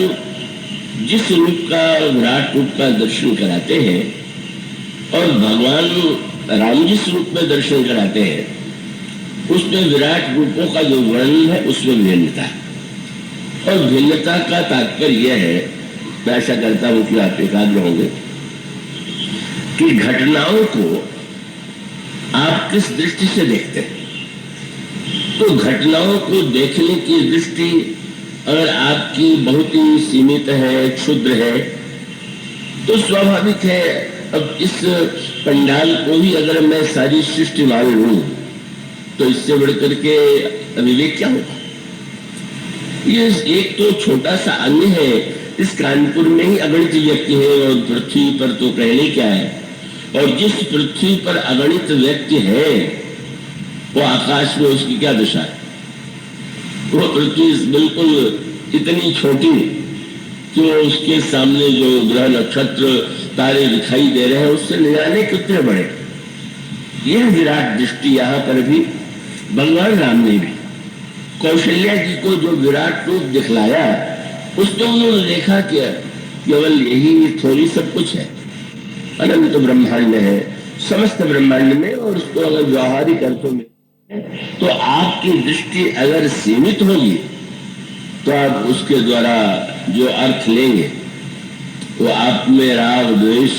जिस रूप का विराट रूप का दर्शन कराते हैं और भगवान राम जिस रूप में दर्शन कराते हैं उसमें विराट रूपों का जो वर्णन है उसमें भिन्नता है। और भिन्नता का तात्पर्य यह है, मैं ऐसा करता हूं कि आप एकाग्र होंगे, कि घटनाओं को आप किस दृष्टि से देखते हैं। तो घटनाओं को देखने की दृष्टि अगर आपकी बहुत ही सीमित है, क्षुद्र है, तो स्वाभाविक है अब इस पंडाल को भी अगर मैं सारी सृष्टि मान लूं तो इससे बढ़कर के अविवेक क्या होगा। ये एक तो छोटा सा अंग है, इस कानपुर में ही अगणित व्यक्ति है और पृथ्वी पर तो कहने क्या है। और जिस पृथ्वी पर अगणित व्यक्ति है वो आकाश में उसकी क्या दशा है। वो पृथ्वी बिल्कुल इतनी छोटी कि वो उसके सामने जो ग्रह नक्षत्र तारे दिखाई दे रहे हैं उससे न जाने कितने बड़े। यह विराट दृष्टि यहाँ पर भी भगवान राम ने भी कौशल्या जी को जो विराट रूप दिखलाया उसमें उन्होंने देखा कि केवल यही थोड़ी सब कुछ है, अनंत ब्रह्मांड है, समस्त ब्रह्मांड में, और उसको अगर व्यवहारिक अर्थों में तो आपकी दृष्टि अगर सीमित होगी तो आप उसके द्वारा जो अर्थ लेंगे वो आप में राग, द्वेष,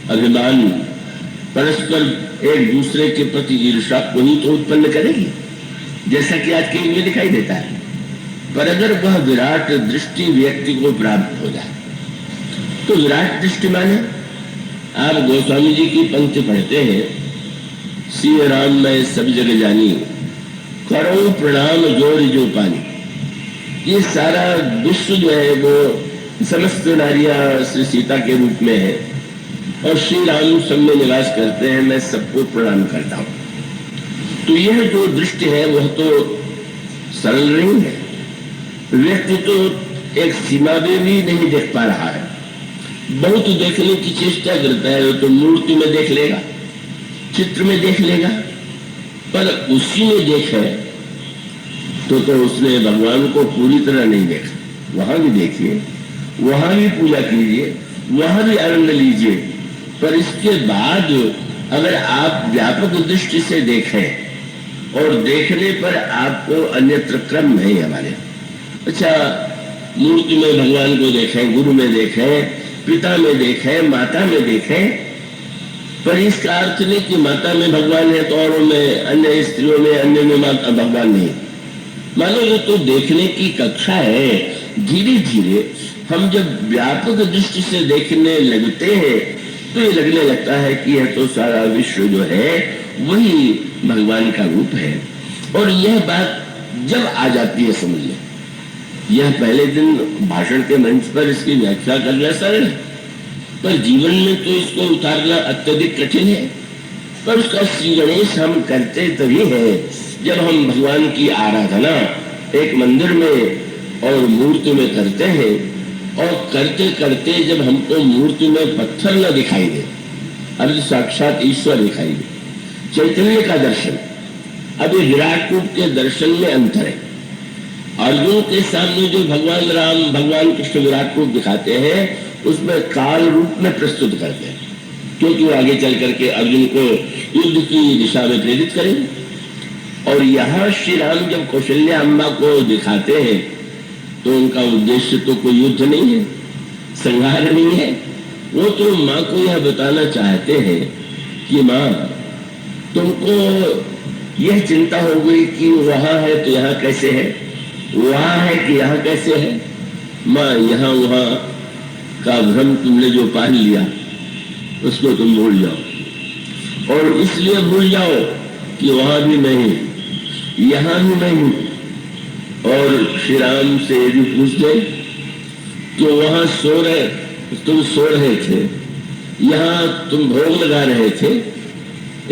अभिमान, परस्पर एक दूसरे के प्रति ईर्ष्या को ही तो उत्पन्न करेगी, जैसा कि आज के युग में दिखाई देता है। पर अगर वह विराट दृष्टि व्यक्ति को प्राप्त हो जाए तो विराट दृष्टि माने आप गोस्वामी जी की पंक्ति पढ़ते हैं, श्री राम मैं सब जग जानी, करो प्रणाम जोर जो पानी। ये सारा विश्व जो है वो समस्त नारियां श्री सीता के रूप में है और श्री राम सब में निवास करते हैं, मैं सबको प्रणाम करता हूं। तो यह जो दृष्टि है वह तो सरल नहीं है। व्यक्ति तो एक सीमा में भी नहीं देख पा रहा है, बहुत देखने की चेष्टा करता है, तो मूर्ति में देख लेगा, चित्र में देख लेगा, पर उसी में देखे तो उसने भगवान को पूरी तरह नहीं देखा। वहां भी देखिए, वहां भी पूजा कीजिए, वहां भी आनंद लीजिए, पर इसके बाद अगर आप व्यापक दृष्टि से देखें और देखने पर आपको अन्यत्र क्रम नहीं हमारे। अच्छा, मूर्ति में भगवान को देखें, गुरु में देखें, पिता में देखें, माता में देखें, पर इसका अर्थ नहीं कि माता में भगवान है तो औरों में, अन्य स्त्रियों में, अन्य में माता भगवान नहीं। मानो ये तो देखने की कक्षा है। धीरे धीरे हम जब व्यापक दृष्टि से देखने लगते हैं तो ये लगने लगता है कि यह तो सारा विश्व जो है वही भगवान का रूप है। और यह बात जब आ जाती है, समझ लें, यह पहले दिन भाषण के मंच पर इसकी व्याख्या करना सरल है, पर जीवन में तो इसको उतारना अत्यधिक कठिन है। पर उसका श्री गणेश हम करते तभी है जब हम भगवान की आराधना एक मंदिर में और मूर्ति में करते हैं, और करते करते जब हमको मूर्ति में पत्थर न दिखाई दे, अब साक्षात ईश्वर दिखाई दे, चैतन्य का दर्शन। अब ये विराट रूप के दर्शन में अंतर है। अर्जुन के सामने जो भगवान राम, भगवान कृष्ण विराट रूप दिखाते हैं उसमें काल रूप में प्रस्तुत करते हैं, क्योंकि वो आगे चल करके अर्जुन को युद्ध की दिशा में प्रेरित करेंगे। और यहाँ श्री राम जब कौशल्या अम्मा को दिखाते हैं तो उनका उद्देश्य तो कोई युद्ध नहीं है, संहार नहीं है। वो तो माँ को यह बताना चाहते हैं कि माँ, तुमको यह चिंता हो गई कि वहां है तो यहाँ कैसे है, वहां है कि यहाँ कैसे है। माँ, यहाँ वहां का भ्रम तुमने जो पाल लिया उसको तुम भूल जाओ, और इसलिए भूल जाओ कि वहां भी नहीं, यहाँ भी नहीं। और श्री राम से यदि पूछ दे कि वहां सो रहे, तुम सो रहे थे, यहाँ तुम भोग लगा रहे थे,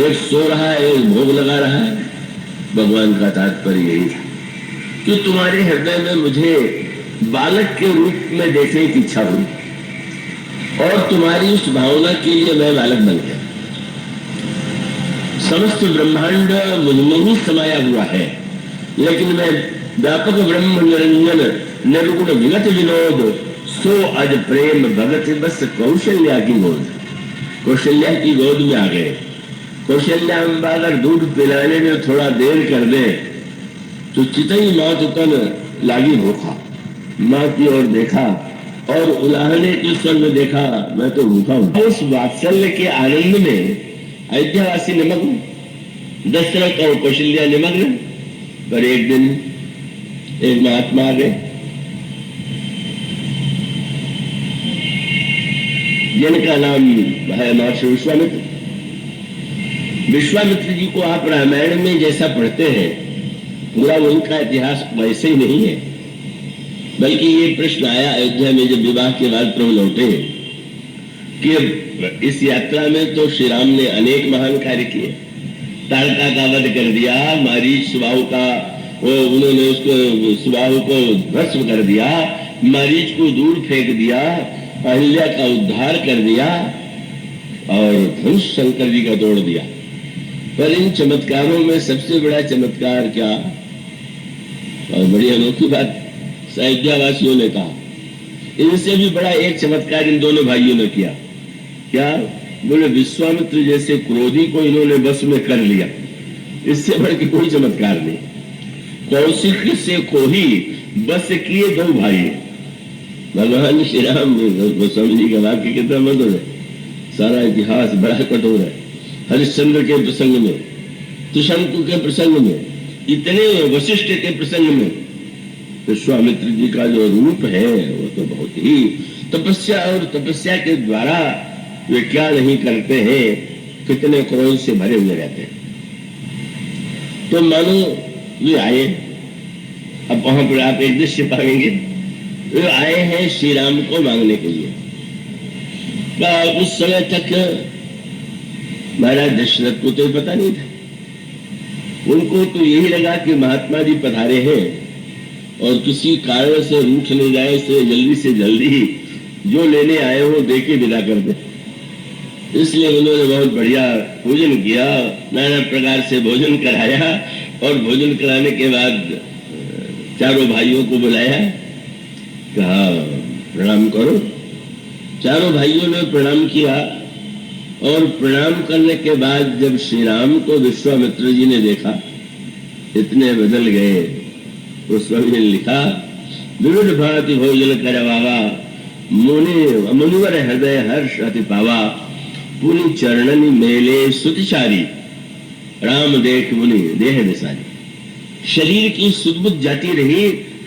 एक सो रहा है एक भोग लगा रहा है। भगवान का तात्पर्य यही था कि तुम्हारे हृदय में मुझे बालक के रूप में देखने की इच्छा हुई और तुम्हारी उस भावना के लिए मैं बालक बन गया। समस्त ब्रह्मांड मुझमें ही समाया हुआ है, लेकिन मैं व्यापक ब्रह्म निरंजन निर्गुण विगत विनोद सो अज प्रेम भगत बस कौशल्या की गोद। कौशल्या की गोद में आ गए। कौशल्या अम्बा अगर दूध पिलाने में थोड़ा देर कर दे तो चितई माँ तुकन लागी भूखा। माँ की ओर देखा और उलाहने के स्वर में देखा, मैं तो भूखा हूं। उस वात्सल्य के आनंद में अयोध्यावासी निमग्न, दशरथ और कौशल्या निमग्न। पर एक दिन एक महात्मा आ गए जिनका नाम है महर्षि विश्वामित्र। विश्वामित्र जी को आप रामायण में जैसा पढ़ते हैं पूरा उनका इतिहास वैसे ही नहीं है, बल्कि ये प्रश्न आया अयोध्या में जब विवाह के बाद प्रभु लौटे कि इस यात्रा में तो श्री राम ने अनेक महान कार्य किए। ताड़का का वध कर दिया, मारीच सुबाहु का वो उन्होंने उसको सुबाहु को भस्म कर दिया, मरीज को दूर फेंक दिया, अहिल्या का उद्धार कर दिया और धनुष शंकर जी का तोड़ दिया। पर इन चमत्कारों में सबसे बड़ा चमत्कार क्या, और बड़ी अनोखी बात अयोध्या वासियों ने कहा, इनसे भी बड़ा एक चमत्कार इन दोनों भाइयों ने किया। क्या बोले, विश्वामित्र जैसे क्रोधी को इन्होंने बस में कर लिया, इससे बढ़ के कोई चमत्कार नहीं। कौशिक से कोही बस किए दो भाई। भगवान श्री राम गोस्वामी जी का वाक्य कितना मधुर है, सारा इतिहास बड़ा कठोर है। हरिश्चंद्र के प्रसंग में, त्रिशंकु के प्रसंग में, इतने वशिष्ठ के प्रसंग में विश्वामित्र जी का जो रूप है वो तो बहुत ही तपस्या, और तपस्या के द्वारा वे क्या नहीं करते हैं, कितने क्रोध से भरे हुए रहते हैं। तो मानो वे आए, अब वहां पर आप एक दृश्य पाएंगे, वे आए हैं श्री राम को मांगने के लिए। उस समय तक महाराज दशरथ को तो पता नहीं था, उनको तो यही लगा कि महात्मा जी पधारे हैं और किसी कारण से रूठ नहीं जाए, से जल्दी जो लेने आए हो देके विदा कर दे। इसलिए उन्होंने बहुत बढ़िया भोजन किया, नाना प्रकार से भोजन कराया, और भोजन कराने के बाद चारों भाइयों को बुलाया, कहा प्रणाम करो। चारों भाइयों ने प्रणाम किया, और प्रणाम करने के बाद जब श्री राम को विश्वामित्र जी ने देखा, इतने बदल गए। उस स्वामी ने लिखा, विविध भांति भोजन करवावा, मुनिवर हृदय हर्ष अति पावा, पुनि चरणनि मेले सुतिचारी, राम देख मुनि देह विसारी। शरीर की सुदबुद जाती रही,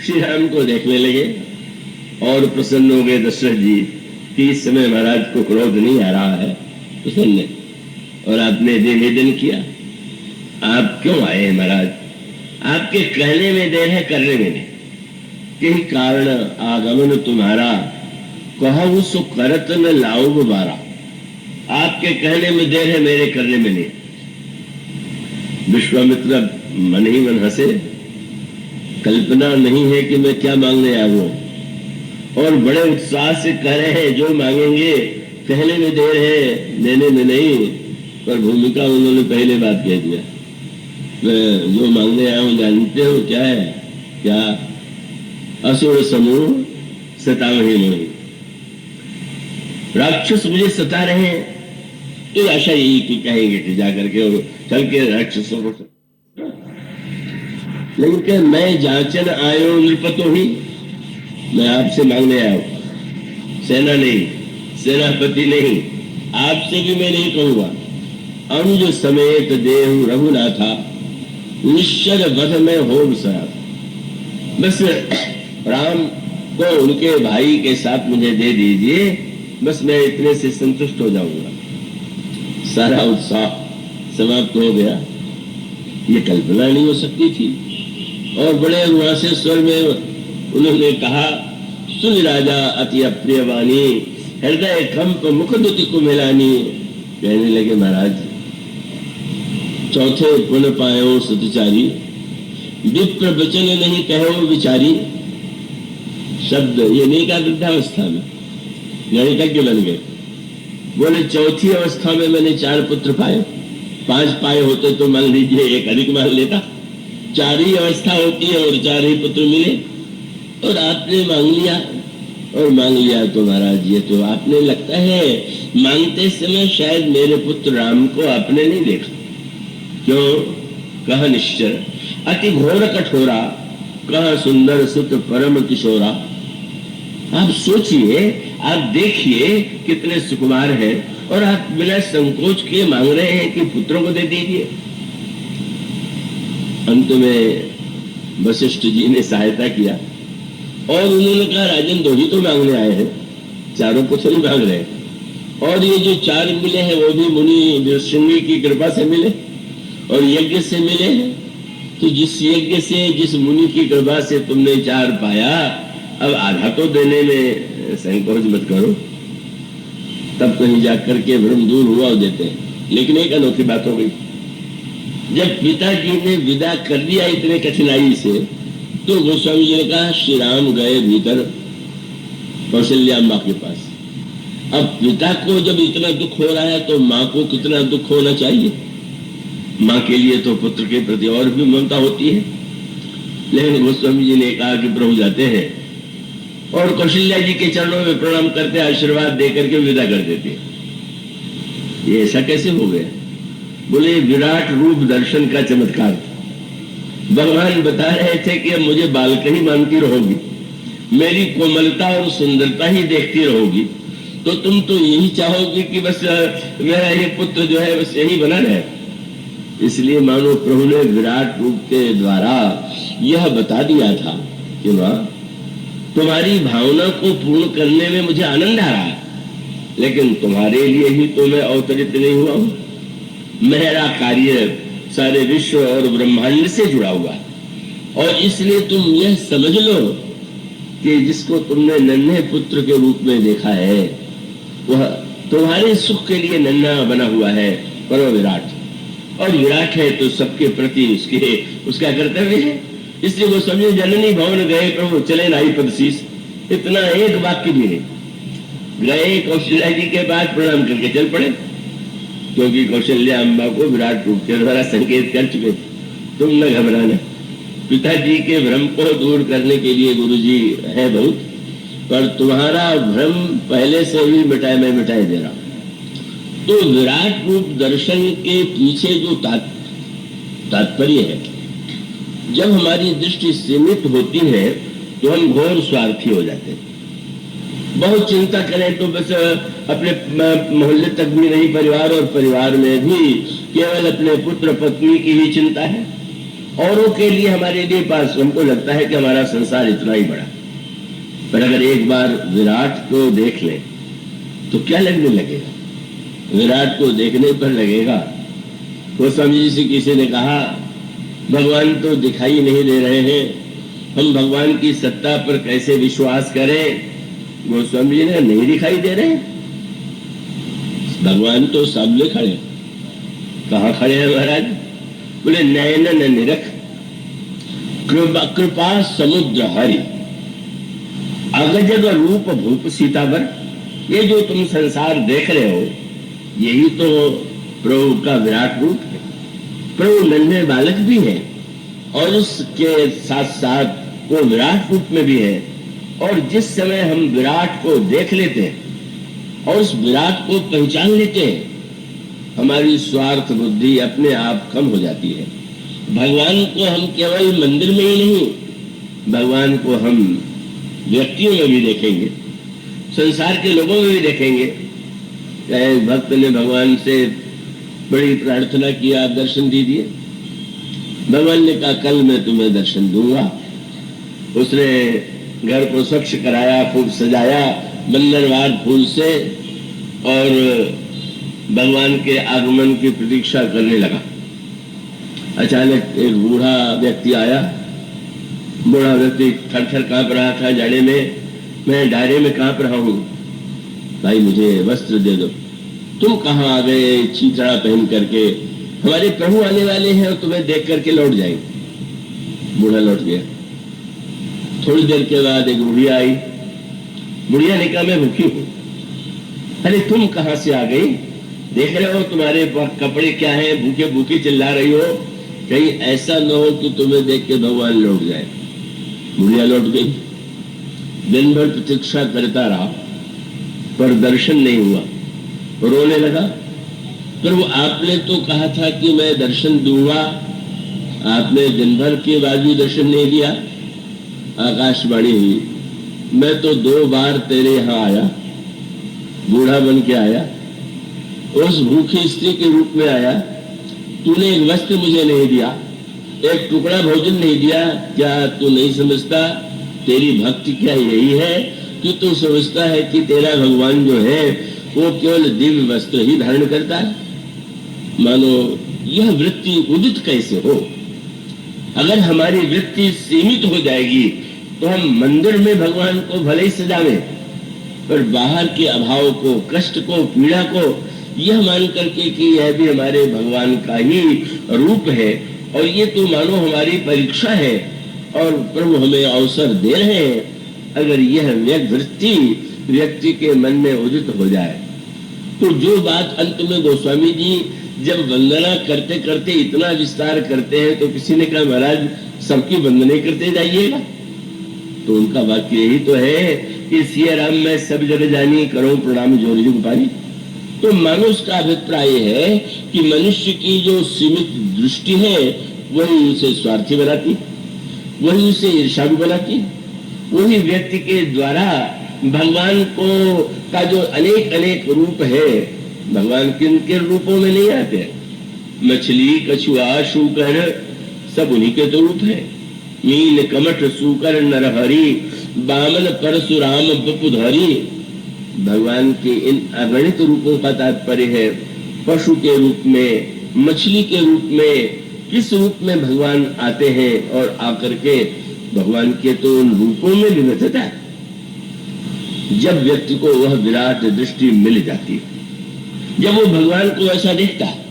श्री राम को देखने लगे और प्रसन्न हो गए दशरथ जी कि इस समय महाराज को क्रोध नहीं आ रहा है, प्रसन्न। और आपने निवेदन किया, आप क्यों आए हैं महाराज? आपके कहने में देर है, करने में नहीं। यही कारण आगमन तुम्हारा, कहूं सो करत न लाऊ बारा। आपके कहने में देर है, मेरे करने में नहीं। विश्वामित्र मन ही मन हंसे, कल्पना नहीं है कि मैं क्या मांगने आया हूं, और बड़े उत्साह से कह रहे हैं जो मांगेंगे, कहने में देर है, देने में नहीं। पर भूमिका उन्होंने पहले बात कह दिया, मैं जो मांगने आया हूं जानते हो क्या है? क्या? असुर समूह सतावही मोही, राक्षस मुझे सता रहे हैं। तो आशा यही कि कहेंगे कि जाकर के और चल के राक्षसों को, लेकिन क्या मैं जांचन आयो नृपतो ही, मैं आपसे मांगने आया हूं, सेना नहीं, सेनापति नहीं, आपसे भी मैं नहीं कहूंगा। अनुज समेत देहु रघुनाथा, निश्चर वध में हो सरा। बस राम को उनके भाई के साथ मुझे दे दीजिए, बस मैं इतने से संतुष्ट हो जाऊंगा। सारा उत्साह समाप्त हो गया। ये कल्पना नहीं हो सकती थी। और बड़े रुआसे स्वर में उन्होंने कहा, सुन राजा अति अप्रिय वाणी, हृदय कंप मुखदुति कुमिलानी। कहने लगे, महाराज चौथे पुण्य पायो सतचारी, विप्र वचन नहीं कहो विचारी। शब्द ये नहीं कहा वृद्धावस्था में, गणितज्ञ बन गए। बोले चौथी अवस्था में मैंने 4 पुत्र पाए, 5 पाए होते तो मान लीजिए एक अधिक मान लेता। 4 ही अवस्था होती है और 4 ही पुत्र मिले, और आपने मांग लिया। और मांग लिया तो महाराज ये तो आपने लगता है मांगते समय शायद मेरे पुत्र राम को आपने नहीं देखा। क्यों? कहा निश्चर अति घोर कठोरा, कहा सुंदर सुत परम किशोरा। आप सोचिए, आप देखिए कितने सुकुमार हैं, और आप बिना संकोच के मांग रहे हैं कि पुत्रों को दे दीजिए। अंत में वशिष्ठ जी ने सहायता किया और उन्होंने कहा, राजन 2 ही तो मांगने आए हैं, 4 पुत्र नहीं मांग रहे। और ये जो 4 मिले हैं वो भी मुनि श्रृंगी की कृपा से मिले और यज्ञ से मिले हैं। तो जिस यज्ञ से, जिस मुनि की कृपा से तुमने 4 पाया, अब आधा तो देने में संकोच मत करो। तब कहीं जाकर के भ्रम दूर हुआ और देते हैं। लेकिन एक अनोखी बात हो गई, जब पिताजी ने विदा कर दिया इतने कठिनाई से, तो गोस्वामी जी ने कहा श्री राम गए भीतर कौशल्याम्बा के पास। अब पिता को जब इतना दुख हो रहा है तो माँ को कितना दुख होना चाहिए। माँ के लिए तो पुत्र के प्रति और भी ममता होती है। लेकिन गोस्वामी जी ने कहा कि प्रभु जाते हैं और कौशल्या जी के चरणों में प्रणाम करते, आशीर्वाद दे करके विदा कर देते। ये ऐसा कैसे हो गया? बोले विराट रूप दर्शन का चमत्कार था। भगवान बता रहे थे कि अब मुझे बालक ही मानती रहोगी, मेरी कोमलता और सुंदरता ही देखती रहोगी, तो तुम तो यही चाहोगी कि बस मेरा ये पुत्र जो है बस यही बना रहे। इसलिए मानो प्रभु ने विराट रूप के द्वारा यह बता दिया था कि मां, तुम्हारी भावना को पूर्ण करने में मुझे आनंद आ रहा है, लेकिन तुम्हारे लिए ही तो मैं अवतरित नहीं हुआ हूं। मेरा कार्य सारे विश्व और ब्रह्मांड से जुड़ा हुआ है, और इसलिए तुम यह समझ लो कि जिसको तुमने नन्हे पुत्र के रूप में देखा है वह तुम्हारे सुख के लिए नन्हा बना हुआ है, पर वह विराट, और विराट है तो सबके प्रति उसका कर्तव्य है। इसलिए वो समझे जननी भवन गए प्रभु चले नाई पदशीष, इतना एक वाक्य भी नहीं। गए कौशल्या जी के बाद प्रणाम करके चल पड़े, क्योंकि कौशल्या अम्बा को विराट रूप के द्वारा संकेत कर चुके थे। तुम न घबराना, पिताजी के भ्रम को दूर करने के लिए गुरुजी है बहुत, पर तुम्हारा भ्रम पहले से ही मैं मिटाए दे रहा हूं। तो विराट रूप दर्शन के पीछे जो तात्पर्य है, जब हमारी दृष्टि सीमित होती है तो हम घोर स्वार्थी हो जाते हैं। बहुत चिंता करें तो बस अपने मोहल्ले तक भी नहीं, परिवार और परिवार में भी केवल अपने पुत्र पत्नी की ही चिंता है। औरों के लिए हमारे लिए पास हमको लगता है कि हमारा संसार इतना ही बड़ा, पर अगर एक बार विराट को देख ले तो क्या लगने लगेगा? विराट को देखने पर लगेगा। गोस्वामी जी से किसी ने कहा भगवान तो दिखाई नहीं दे रहे हैं, हम भगवान की सत्ता पर कैसे विश्वास करें? गोस्वामी जी ने नहीं दिखाई दे रहे, भगवान तो सामने खड़े। कहाँ खड़े हैं महाराज? बोले नयन निरख कृपा समुद्र हरि अगजग रूप भूप सीतावर। ये जो तुम संसार देख रहे हो यही तो प्रभु का विराट रूप है। प्रभु नन्हे बालक भी है और उसके साथ साथ वो विराट रूप में भी है, और जिस समय हम विराट को देख लेते हैं और उस विराट को पहचान लेते हैं, हमारी स्वार्थ बुद्धि अपने आप कम हो जाती है। भगवान को हम केवल मंदिर में ही नहीं, भगवान को हम व्यक्तियों में भी देखेंगे, संसार के लोगों में भी देखेंगे। एक भक्त ने भगवान से बड़ी प्रार्थना किया, आप दर्शन दीजिए। भगवान ने कहा कल मैं तुम्हें दर्शन दूंगा। उसने घर को स्वच्छ कराया, खूब सजाया बंदरवार फूल से, और भगवान के आगमन की प्रतीक्षा करने लगा। अचानक एक बूढ़ा व्यक्ति आया। बूढ़ा व्यक्ति थर-थर कांप रहा था जाड़े में। मैं डायरे में कांप रहा हूं, भाई मुझे वस्त्र दे दो। तुम कहाँ आ गए चीतड़ा पहन करके? हमारे प्रभु आने वाले हैं और तुम्हें देख करके लौट जाएंगे। बूढ़ा लौट गया। थोड़ी देर के बाद एक बुढ़िया आई। बुढ़िया ने कहा मैं भूखी हूं। अरे तुम कहां से आ गई? देख रहे हो तुम्हारे कपड़े क्या हैं, भूखे भूखे चिल्ला रही हो, कहीं ऐसा न हो कि तुम्हें देख के भगवान लौट जाए। बुढ़िया लौट गई। दिन भर प्रतीक्षा करता रहा पर दर्शन नहीं हुआ, रोने लगा। प्रभु आपने तो कहा था कि मैं दर्शन दूंगा, आपने दिन भर के बाद भी दर्शन नहीं दिया। आकाशवाणी हुई, मैं तो 2 बार तेरे यहाँ आया, बूढ़ा बन के आया, उस भूखी स्त्री के रूप में आया। तूने एक वस्त्र मुझे नहीं दिया, एक टुकड़ा भोजन नहीं दिया। क्या तू नहीं समझता तेरी भक्ति क्या यही है कि तू समझता है कि तेरा भगवान जो है वो केवल दिव्य वस्त्र ही धारण करता है? मानो यह वृत्ति उदित कैसे हो? अगर हमारी वृत्ति सीमित हो जाएगी तो हम मंदिर में भगवान को भले ही सजावे, पर बाहर के अभाव को, कष्ट को, पीड़ा को यह मान करके कि यह भी हमारे भगवान का ही रूप है और ये तो मानो हमारी परीक्षा है और प्रभु हमें अवसर दे रहे हैं। अगर यह वृत्ति व्यक्ति के मन में उदित हो जाए तो जो बात अंत में गोस्वामी जी जब वंदना करते करते इतना विस्तार करते हैं तो किसी ने कहा महाराज सबकी वंदना करते जाइएगा, तो उनका वाक्य यही तो है कि सिया राम मैं सब जगह जानी करो प्रणाम जोर जुग पानी। तो मानुष का अभिप्राय है कि मनुष्य की जो सीमित दृष्टि है वही उसे स्वार्थी बनाती, वही उसे ईर्ष्यालु बनाती, वही व्यक्ति के द्वारा भगवान को का जो अनेक अनेक रूप है, भगवान किन के रूपों में नहीं आते, मछली कछुआ शूकर सब उन्हीं के तो रूप है। मीन कमठ सूकर नरहरि बामन परशुराम बपुधरी। भगवान के इन अगणित रूपों का तात्पर्य है पशु के रूप में, मछली के रूप में, किस रूप में भगवान आते हैं और आकर के भगवान के तो उन रूपों में विविधता है। जब व्यक्ति को वह विराट दृष्टि मिल जाती है, जब वो भगवान को ऐसा देखता है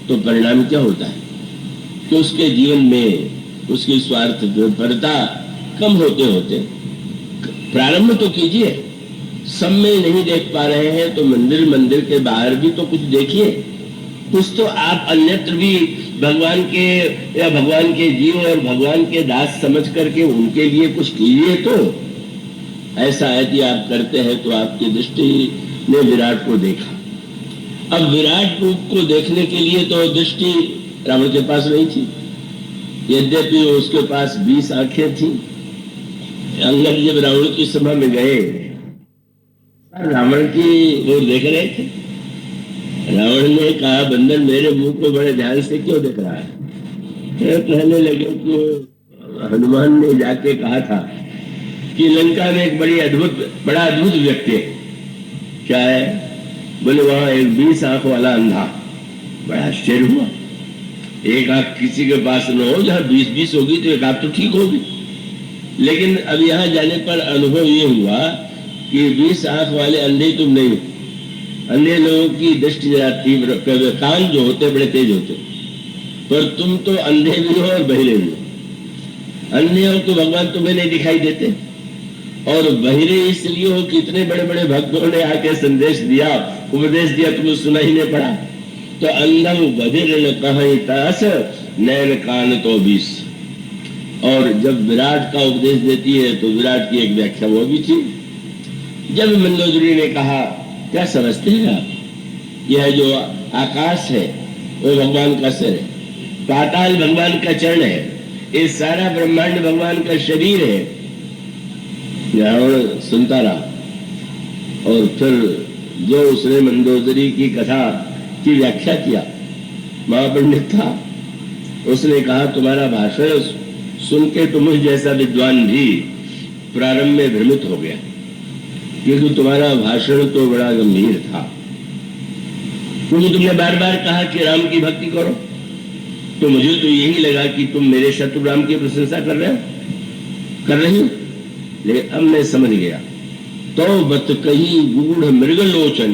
तो परिणाम क्या होता है कि उसके जीवन में उसकी स्वार्थपरता कम होते होते प्रारंभ तो कीजिए, सब में नहीं देख पा रहे हैं तो मंदिर के बाहर भी तो कुछ देखिए, कुछ तो आप अन्यत्र भी भगवान के या भगवान के जीव और भगवान के दास समझ करके उनके लिए कुछ कीजिए। तो ऐसा यदि आप करते हैं तो आपकी दृष्टि ने विराट को देखा। अब विराट रूप को देखने के लिए तो दृष्टि रावण के पास नहीं थी, यद्यपि उसके पास 20 आंखें थी। अंगद जब रावण की सभा में गए, रावण की वो देख रहे थे। रावण ने कहा बंदर मेरे मुंह को बड़े ध्यान से क्यों देख रहा है? कहने लगे कि हनुमान ने जाके कहा था कि लंका में एक बड़ा अद्भुत व्यक्ति है। क्या है? बोले वहां एक 20 आंख वाला अंधा। बड़ा आश्चर्य हुआ, एक आंख किसी के पास न हो, जहां 20 होगी तो एक आंख तो ठीक होगी। लेकिन अब यहां जाने पर अनुभव ये हुआ कि 20 आंख वाले अंधे तुम नहीं हो। अन्य लोगों की दृष्टि जरा तीव्र, कान जो होते बड़े तेज होते, पर तुम तो अंधे भी हो और बहिरे भी हो। अन्य हो तो भगवान तुम्हें नहीं दिखाई देते, और बहिरे इसलिए हो कि इतने बड़े बड़े भक्तों ने आके संदेश दिया, उपदेश दिया, तुम्हें सुना ही नहीं पड़ा। तो अंधम बधिर न कहीं तास नैन कान तो 20। और जब विराट का उपदेश देती है तो विराट की एक व्याख्या वो भी थी। जब मंदोदरी ने कहा क्या समझते हैं आप, यह जो आकाश है वो भगवान का सिर है, पाताल भगवान का चरण है, ये सारा ब्रह्मांड भगवान का शरीर है। रावण सुनता रहा और फिर जो उसने मंदोदरी की कथा की व्याख्या किया, महापंडित था, उसने कहा तुम्हारा भाषण सुन के तुम जैसा विद्वान भी प्रारंभ में भ्रमित हो गया, क्योंकि तुम्हारा भाषण तो बड़ा गंभीर था। क्योंकि तुमने बार बार कहा कि राम की भक्ति करो, तो मुझे तो यही लगा कि तुम मेरे शत्रु राम की प्रशंसा कर रही हो। लेकिन अब मैं समझ गया, तो बत कही गूढ़ मृगलोचन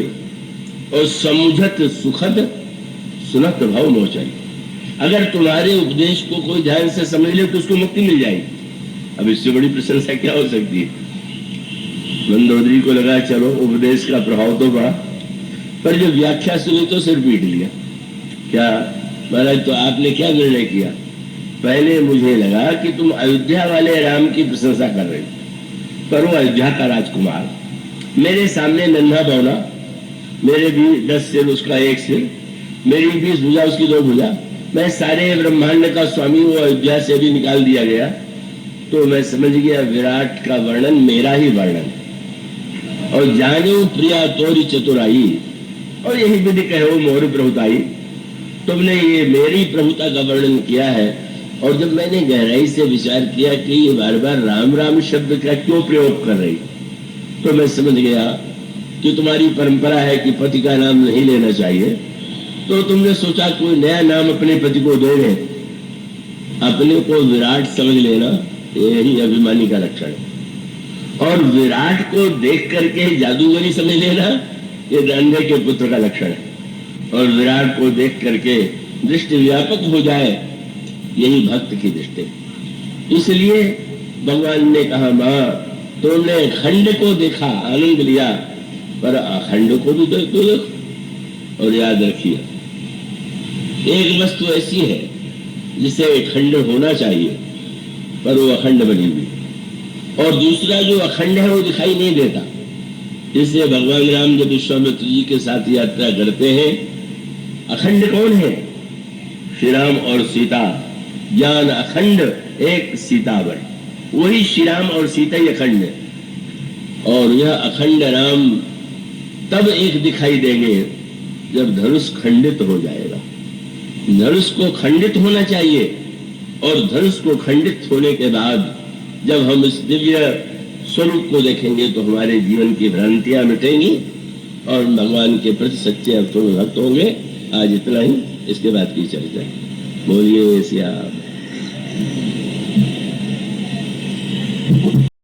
और समुझत सुखद सुनत भव मोचन। अगर तुम्हारे उपदेश को कोई ध्यान से समझ ले तो उसको मुक्ति मिल जाएगी। अब इससे बड़ी प्रशंसा क्या हो सकती है? मंदोदरी को लगा चलो उपदेश का प्रभाव तो बढ़ा, पर जब व्याख्या सुनी तो सिर पीट लिया। क्या महाराज, तो आपने क्या निर्णय किया? पहले मुझे लगा कि तुम अयोध्या वाले राम की प्रशंसा कर रहे हो, पर वो अयोध्या का राजकुमार मेरे सामने नन्हा बौना, मेरे भी 10 सिर उसका 1 सिर, मेरी 20 भुजा उसकी 2 भुजा, मैं सारे ब्रह्मांड का स्वामी, वो अयोध्या से भी निकाल दिया गया। तो मैं समझ गया विराट का वर्णन मेरा ही वर्णन, और जानो प्रिया तोरी चतुराई, और यही विधि कहो मोर प्रभुताई। तुमने ये मेरी प्रभुता का वर्णन किया है। और जब मैंने गहराई से विचार किया कि ये बार बार राम राम शब्द का क्यों प्रयोग कर रही, तो मैं समझ गया कि तुम्हारी परंपरा है कि पति का नाम नहीं लेना चाहिए। तो तुमने सोचा कोई नया नाम अपने पति को दोगे, अपने को विराट समझ लेना, यही अभिमानी का लक्षण है। और विराट को देख करके जादूगरी समझ लेना, ये अंधे के पुत्र का लक्षण है। और विराट को देख करके दृष्टि व्यापक हो जाए, यही भक्त की दृष्टि। इसलिए भगवान ने कहा, माँ तुमने खंड को देखा, आनंद लिया, पर अखंड को भी देखो। और याद रखिए, एक वस्तु ऐसी है जिसे खंड होना चाहिए पर वो अखंड बनी हुई, और दूसरा जो अखंड है वो दिखाई नहीं देता। इसलिए भगवान राम जब विश्वामित्र जी के साथ यात्रा करते हैं, अखंड कौन है? श्री राम और सीता। ज्ञान अखंड एक सीतावर, वही श्री राम और सीता ही अखंड है। और यह अखंड राम तब एक दिखाई देंगे जब धनुष खंडित हो जाएगा। धनुष को खंडित होना चाहिए, और धनुष को खंडित होने के बाद जब हम इस दिव्य स्वरूप को देखेंगे तो हमारे जीवन की भ्रांतियां मिटेंगी और भगवान के प्रति सच्चे अर्थों में भक्त होंगे। आज इतना ही, इसके बाद की चर्चा। बोलिए श्याम।